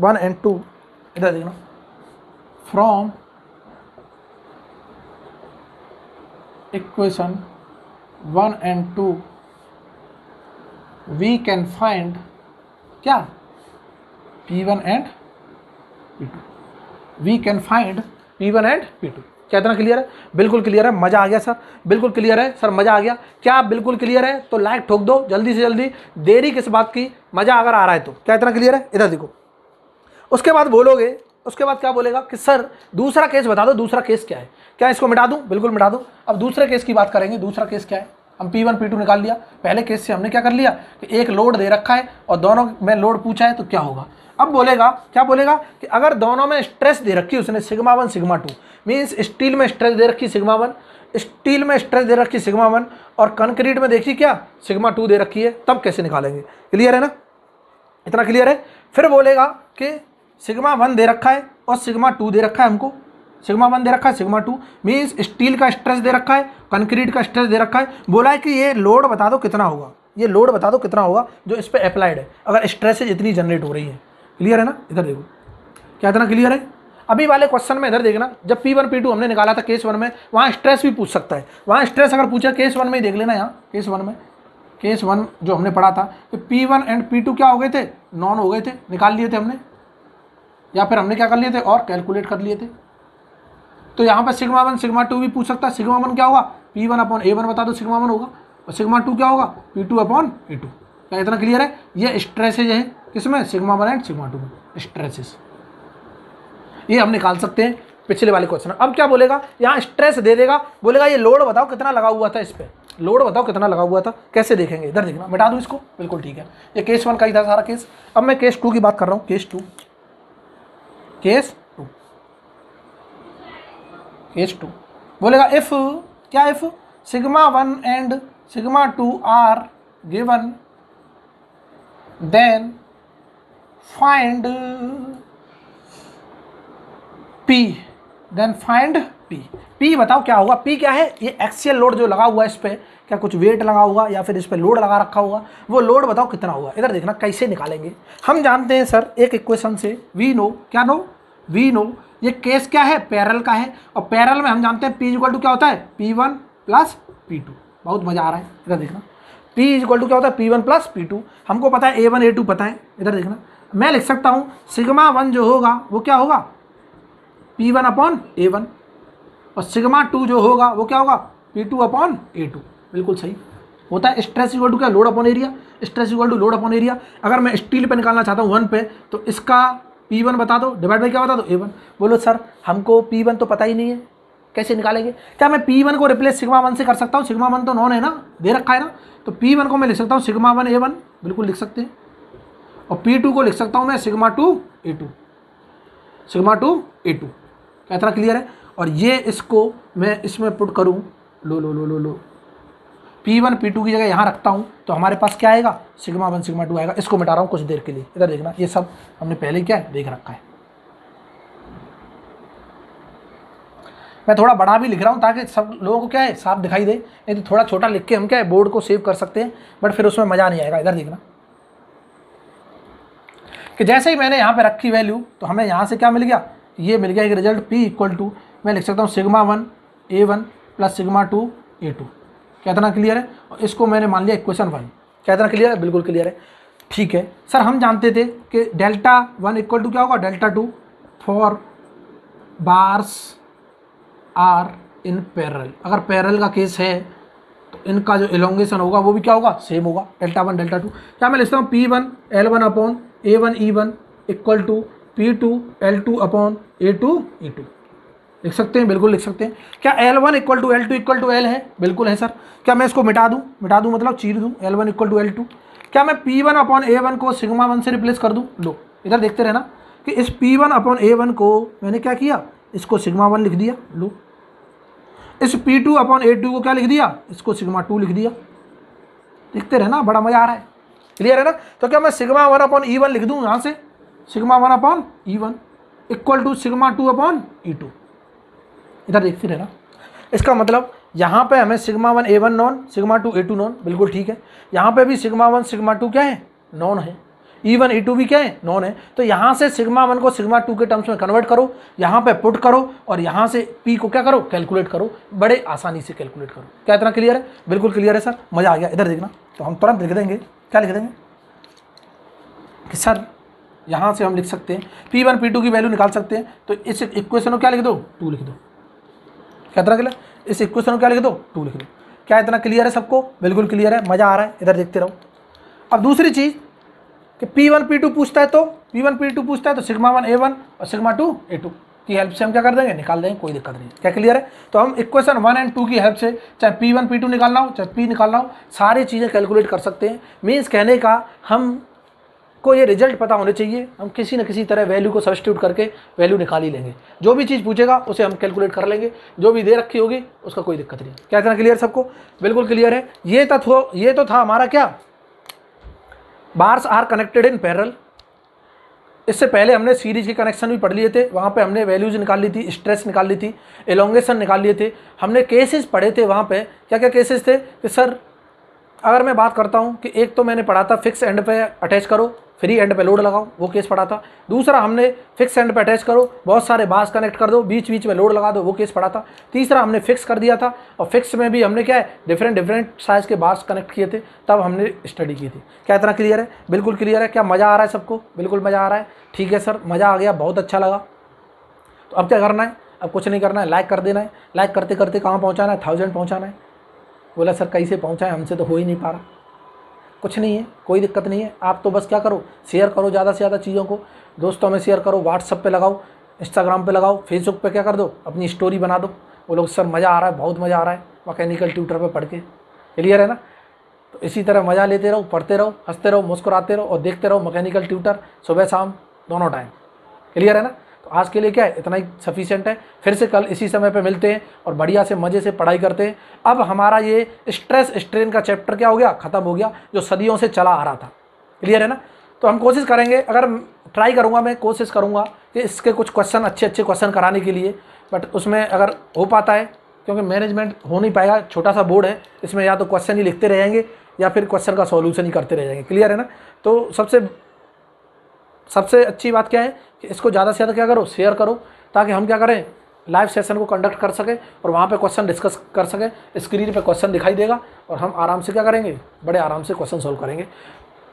1 एंड 2, इधर देखना, from equation 1 and 2 we can find क्या, P1 and P2, we can find P1 and P2। क्या इतना क्लियर है? बिल्कुल क्लियर है, मज़ा आ गया सर, बिल्कुल क्लियर है सर, मज़ा आ गया। क्या आप बिल्कुल क्लियर है तो लाइक ठोक दो जल्दी से जल्दी, देरी किस बात की, मज़ा अगर आ रहा है तो। क्या इतना क्लियर है? इधर देखो, उसके बाद बोलोगे, उसके बाद क्या बोलेगा कि सर दूसरा केस बता दो, दूसरा केस क्या है। क्या इसको मिटा दूँ? बिल्कुल मिटा दो। अब दूसरे केस की बात करेंगे, दूसरा केस क्या है, हम P1 P2 निकाल लिया, पहले केस से हमने क्या कर लिया कि एक लोड दे रखा है और दोनों में लोड पूछा है तो क्या होगा। अब बोलेगा, क्या बोलेगा कि अगर दोनों में स्ट्रेस दे रखी उसने σ1 σ2, मीन्स स्टील में स्ट्रेस दे रखी σ1, स्टील में स्ट्रेस दे रखी σ1 और कंक्रीट में देखिए क्या σ2 दे रखी है, तब कैसे निकालेंगे। क्लियर है ना, इतना क्लियर है। फिर बोलेगा कि σ1 दे रखा है और σ2 दे रखा है, हमको σ1 दे रखा है σ2, मीन्स स्टील का स्ट्रेस दे रखा है, कंक्रीट का स्ट्रेस दे रखा है। बोला है कि ये लोड बता दो कितना होगा, ये लोड बता दो कितना होगा जो इस पर अप्लाइड है, अगर स्ट्रेसेज इतनी जनरेट हो रही है। क्लियर है ना, इधर देखो, क्या इतना क्लियर है। अभी वाले क्वेश्चन में इधर देखना, जब P1 P2 हमने निकाला था केस 1 में, वहाँ स्ट्रेस भी पूछ सकता है, वहाँ स्ट्रेस अगर पूछा केस 1 में ही देख लेना, यहाँ केस 1 में, केस 1 जो हमने पढ़ा था कि P1 एंड P2 क्या हो गए थे, नॉन हो गए थे, निकाल लिए थे हमने, या फिर हमने क्या कर लिए थे और कैलकुलेट कर लिए थे। तो यहाँ पर σ1 σ2 भी पूछ सकता है। σ1 क्या होगा, P1 अपॉन A1 बता दो σ1 होगा, और σ2 क्या होगा, P2 अपॉन A2। क्या इतना क्लियर है? ये स्ट्रेसेज हैं किसमें, σ1 एंड σ2 में, स्ट्रेसेस ये हम निकाल सकते हैं पिछले वाले क्वेश्चन। अब क्या बोलेगा, यहाँ स्ट्रेस दे देगा, बोलेगा ये लोड बताओ कितना लगा हुआ था, इस पर लोड बताओ कितना लगा हुआ था, कैसे देखेंगे। इधर देखना, मिटा दूँ इसको, बिल्कुल ठीक है, ये केस 1 का ही था सारा केस। अब मैं केस 2 की बात कर रहा हूँ, केस 2 बोलेगा इफ क्या, if σ1 and σ2 are given then find P बताओ क्या होगा। P क्या है, ये एक्सियल लोड जो लगा हुआ है, इस पर क्या कुछ वेट लगा होगा या फिर इस पर लोड लगा रखा होगा, वो लोड बताओ कितना होगा। इधर देखना कैसे निकालेंगे, हम जानते हैं सर एक इक्वेशन से, वी नो, क्या नो, वी नो, ये केस क्या है, पैरेलल का है, और पैरेलल में हम जानते हैं P इक्वल टू क्या होता है, P1 प्लस P2। बहुत मजा आ रहा है, इधर देखना, P इक्वल टू क्या होता है, P1 प्लस P2, हमको पता है A1 A2 पता है। इधर देखना, मैं लिख सकता हूँ σ1 जो होगा वो क्या होगा, P1 अपॉन A1, और σ2 जो होगा वो क्या होगा, P2 अपॉन A2, बिल्कुल सही होता है। स्ट्रेस इक्वल टू क्या, load upon area, stress equal to load upon area. अगर मैं स्टील पे निकालना चाहता हूँ 1 पे, तो इसका P1 बता दो, डिवाइड बाई क्या बता दो, A1। बोलो सर हमको P1 तो पता ही नहीं है, कैसे निकालेंगे? क्या मैं P1 को रिप्लेस सिग्मा 1 से कर सकता हूँ? सिग्मा 1 तो नॉन है ना, दे रखा है ना, तो P1 को मैं लिख सकता हूँ सिग्मा 1 A1, बिल्कुल लिख सकते हैं। और P2 को लिख सकता हूँ मैं सिग्मा 2 A2, सिग्मा 2 A2। क्या इतना क्लियर है? और ये इसको मैं इसमें पुट करूँ, लो P1 P2 की जगह यहाँ रखता हूँ, तो हमारे पास क्या आएगा, सिग्मा 1 सिग्मा 2 आएगा। इसको मिटा रहा हूँ कुछ देर के लिए, इधर देखना, ये सब हमने पहले क्या है देख रखा है। मैं थोड़ा बड़ा भी लिख रहा हूँ ताकि सब लोगों को क्या है साफ दिखाई दे, नहीं तो थोड़ा छोटा लिख के हम क्या है बोर्ड को सेव कर सकते हैं, बट फिर उसमें मज़ा नहीं आएगा। इधर देखना कि जैसे ही मैंने यहाँ पे रखी वैल्यू, तो हमें यहाँ से क्या मिल गया, ये मिल गया एक रिजल्ट P इक्वल टू, मैं लिख सकता हूँ sigma 1 A1 plus sigma 2 A2। क्या इतना क्लियर है? और इसको मैंने मान लिया इक्वेशन 1। क्या इतना क्लियर है? बिल्कुल क्लियर है। ठीक है सर, हम जानते थे कि डेल्टा 1 इक्वल टू क्या होगा, delta 2 for bars are in parallel. अगर पैरेलल का केस है तो इनका जो एलोंगेशन होगा वो भी क्या होगा, सेम होगा, डेल्टा 1 डेल्टा 2। क्या मैं लिखता हूँ P1 L1 upon A1 E1 equal to P2 L2 upon A2 E2, लिख सकते हैं, बिल्कुल लिख सकते हैं। क्या L1 equal to L2 equal to L है? बिल्कुल है सर। क्या मैं इसको मिटा दूँ मतलब चीर दूँ, L1 इक्वल टू L2। क्या मैं P1 अपॉन A1 को सिग्मा 1 से रिप्लेस कर दूँ? लो इधर देखते रहना कि इस P1 अपॉन A1 को मैंने क्या किया, इसको सिग्मा 1 लिख दिया। लो इस P2 अपॉन A2 को क्या लिख दिया, इसको सिग्मा 2 लिख दिया। देखते रहना, बड़ा मजा आ रहा है, क्लियर है ना? तो क्या मैं सिग्मा 1 अपॉन E1 लिख दूँ यहाँ से, sigma 1 upon E1 equal to sigma 2 upon E2। इधर देखते रहना, इसका मतलब यहाँ पे हमें sigma 1 A1 non, sigma 2 A2 non, बिल्कुल ठीक है। यहाँ पे भी सिग्मा 1 सिग्मा 2 क्या है, नॉन है। E1 E2 भी क्या है, नॉन है। तो यहाँ से सिग्मा 1 को सिग्मा 2 के टर्म्स में कन्वर्ट करो, यहाँ पे पुट करो, और यहाँ से P को क्या करो, कैलकुलेट करो, बड़े आसानी से कैलकुलेट करो। क्या इतना क्लियर है? बिल्कुल क्लियर है सर, मज़ा आ गया। इधर देखना, तो हम तुरंत लिख देंगे, क्या लिख देंगे कि सर यहाँ से हम लिख सकते हैं P1 P2 की वैल्यू निकाल सकते हैं, तो इस इक्वेशन को क्या लिख दो, 2 लिख दो। क्या इतना क्लियर? इस इक्वेशन को क्या लिख दो, 2 लिख दो। क्या इतना क्लियर है सबको? बिल्कुल क्लियर है, मज़ा आ रहा है। इधर देखते रहो। अब दूसरी चीज़ कि P1 P2 पूछता है, तो P1 P2 पूछता है तो सिग्मा 1 A1 और सिग्मा 2 A2 की हेल्प से हम क्या कर देंगे, निकाल देंगे, कोई दिक्कत नहीं। क्या क्लियर है? तो हम इक्वेशन 1 एंड 2 की हेल्प से चाहे P1 P2 निकालना हो, चाहे P निकालना हो, सारी चीज़ें कैलकुलेट कर सकते हैं। मीन्स कहने का हम को ये रिजल्ट पता होने चाहिए, हम किसी न किसी तरह वैल्यू को सब्स्टिट्यूट करके वैल्यू निकाल ही लेंगे। जो भी चीज़ पूछेगा उसे हम कैलकुलेट कर लेंगे, जो भी दे रखी होगी उसका कोई दिक्कत नहीं। क्या इतना क्लियर सबको? बिल्कुल क्लियर है। ये तो था हमारा क्या, bars are connected in parallel. इससे पहले हमने सीरीज के कनेक्शन भी पढ़ लिए थे, वहाँ पे हमने वैल्यूज निकाल ली थी, स्ट्रेस निकाल ली थी, एलोंगेशन निकाल लिए थे, हमने केसेस पढ़े थे। वहाँ पे क्या क्या केसेस थे कि सर अगर मैं बात करता हूँ कि एक तो मैंने पढ़ा था फिक्स एंड पे अटैच करो, फ्री एंड पे लोड लगाओ, वो केस पढ़ा था। दूसरा हमने फिक्स एंड पे अटैच करो, बहुत सारे बार्स कनेक्ट कर दो, बीच बीच में लोड लगा दो, वो केस पढ़ा था। तीसरा हमने फिक्स कर दिया था, और फिक्स में भी हमने क्या है डिफरेंट साइज़ के बार्स कनेक्ट किए थे, तब हमने स्टडी की थी। क्या इतना क्लियर है? बिल्कुल क्लियर है। क्या मज़ा आ रहा है सबको? बिल्कुल मज़ा आ रहा है। ठीक है सर, मज़ा आ गया, बहुत अच्छा लगा। तो अब क्या करना है? अब कुछ नहीं करना है, लाइक कर देना है। लाइक करते करते कहाँ पहुँचाना है, 1000 पहुँचाना है। बोला सर कैसे पहुँचाएं, हमसे तो हो ही नहीं पा रहा। कुछ नहीं है, कोई दिक्कत नहीं है। आप तो बस क्या करो, शेयर करो ज़्यादा से ज़्यादा चीज़ों को, दोस्तों में शेयर करो, व्हाट्सअप पे लगाओ, इंस्टाग्राम पे लगाओ, फेसबुक पे क्या कर दो, अपनी स्टोरी बना दो। वो लोग सर मज़ा आ रहा है, बहुत मज़ा आ रहा है मैकेनिकल ट्यूटर पे पढ़ के। क्लियर है ना? तो इसी तरह मज़ा लेते रहो, पढ़ते रहो, हंसते रहो, मुस्कुराते रहो, और देखते रहो मैकेनिकल ट्यूटर सुबह शाम दोनों टाइम। क्लियर है ना? तो आज के लिए क्या है, इतना ही सफिशिएंट है। फिर से कल इसी समय पे मिलते हैं और बढ़िया से मज़े से पढ़ाई करते हैं। अब हमारा ये स्ट्रेस स्ट्रेन का चैप्टर क्या हो गया, ख़त्म हो गया, जो सदियों से चला आ रहा था। क्लियर है ना? तो हम कोशिश करेंगे, अगर ट्राई करूँगा, मैं कोशिश करूँगा कि इसके कुछ क्वेश्चन अच्छे क्वेश्चन कराने के लिए, बट उसमें अगर हो पाता है, क्योंकि मैनेजमेंट हो नहीं पाएगा, छोटा सा बोर्ड है, इसमें या तो क्वेश्चन ही लिखते रहेंगे या फिर क्वेश्चन का सॉल्यूशन ही करते रह जाएंगे। क्लियर है ना? तो सबसे अच्छी बात क्या है कि इसको ज़्यादा से ज़्यादा क्या करो, शेयर करो, ताकि हम क्या करें, लाइव सेशन को कंडक्ट कर सकें और वहाँ पे क्वेश्चन डिस्कस कर सकें। स्क्रीन पे क्वेश्चन दिखाई देगा और हम आराम से क्या करेंगे, बड़े आराम से क्वेश्चन सॉल्व करेंगे।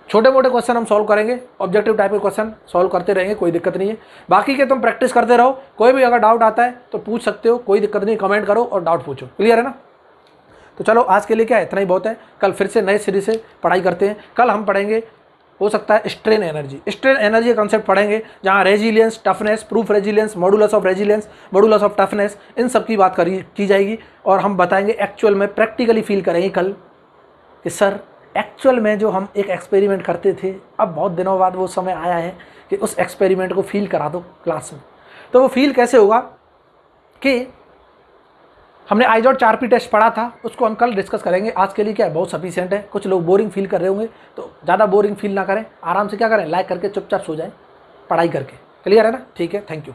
छोटे मोटे क्वेश्चन हम सॉल्व करेंगे, ऑब्जेक्टिव टाइप के क्वेश्चन सॉल्व करते रहेंगे, कोई दिक्कत नहीं है। बाकी के तुम प्रैक्टिस करते रहो, कोई भी अगर डाउट आता है तो पूछ सकते हो, कोई दिक्कत नहीं, कमेंट करो और डाउट पूछो। क्लियर है ना? तो चलो आज के लिए क्या है, इतना ही बहुत है। कल फिर से नए सिरे से पढ़ाई करते हैं। कल हम पढ़ेंगे, हो सकता है स्ट्रेन एनर्जी। स्ट्रेन एनर्जी का कॉन्सेप्ट पढ़ेंगे, जहाँ resilience, toughness, proof resilience, modulus of resilience, modulus of toughness, इन सब की बात की जाएगी। और हम बताएंगे एक्चुअल में, प्रैक्टिकली फील करेंगे कल कि सर एक्चुअल में जो हम एक एक्सपेरिमेंट करते थे, अब बहुत दिनों बाद वो समय आया है कि उस एक्सपेरिमेंट को फील करा दो क्लास में। तो वो फील कैसे होगा कि हमने आइजॉट 4P टेस्ट पढ़ा था, उसको हम कल डिस्कस करेंगे। आज के लिए क्या है, बहुत सफिशिएंट है। कुछ लोग बोरिंग फील कर रहे होंगे, तो ज़्यादा बोरिंग फील ना करें, आराम से क्या करें, लाइक करके चुपचाप सो जाएं पढ़ाई करके। क्लियर है ना? ठीक है, थैंक यू।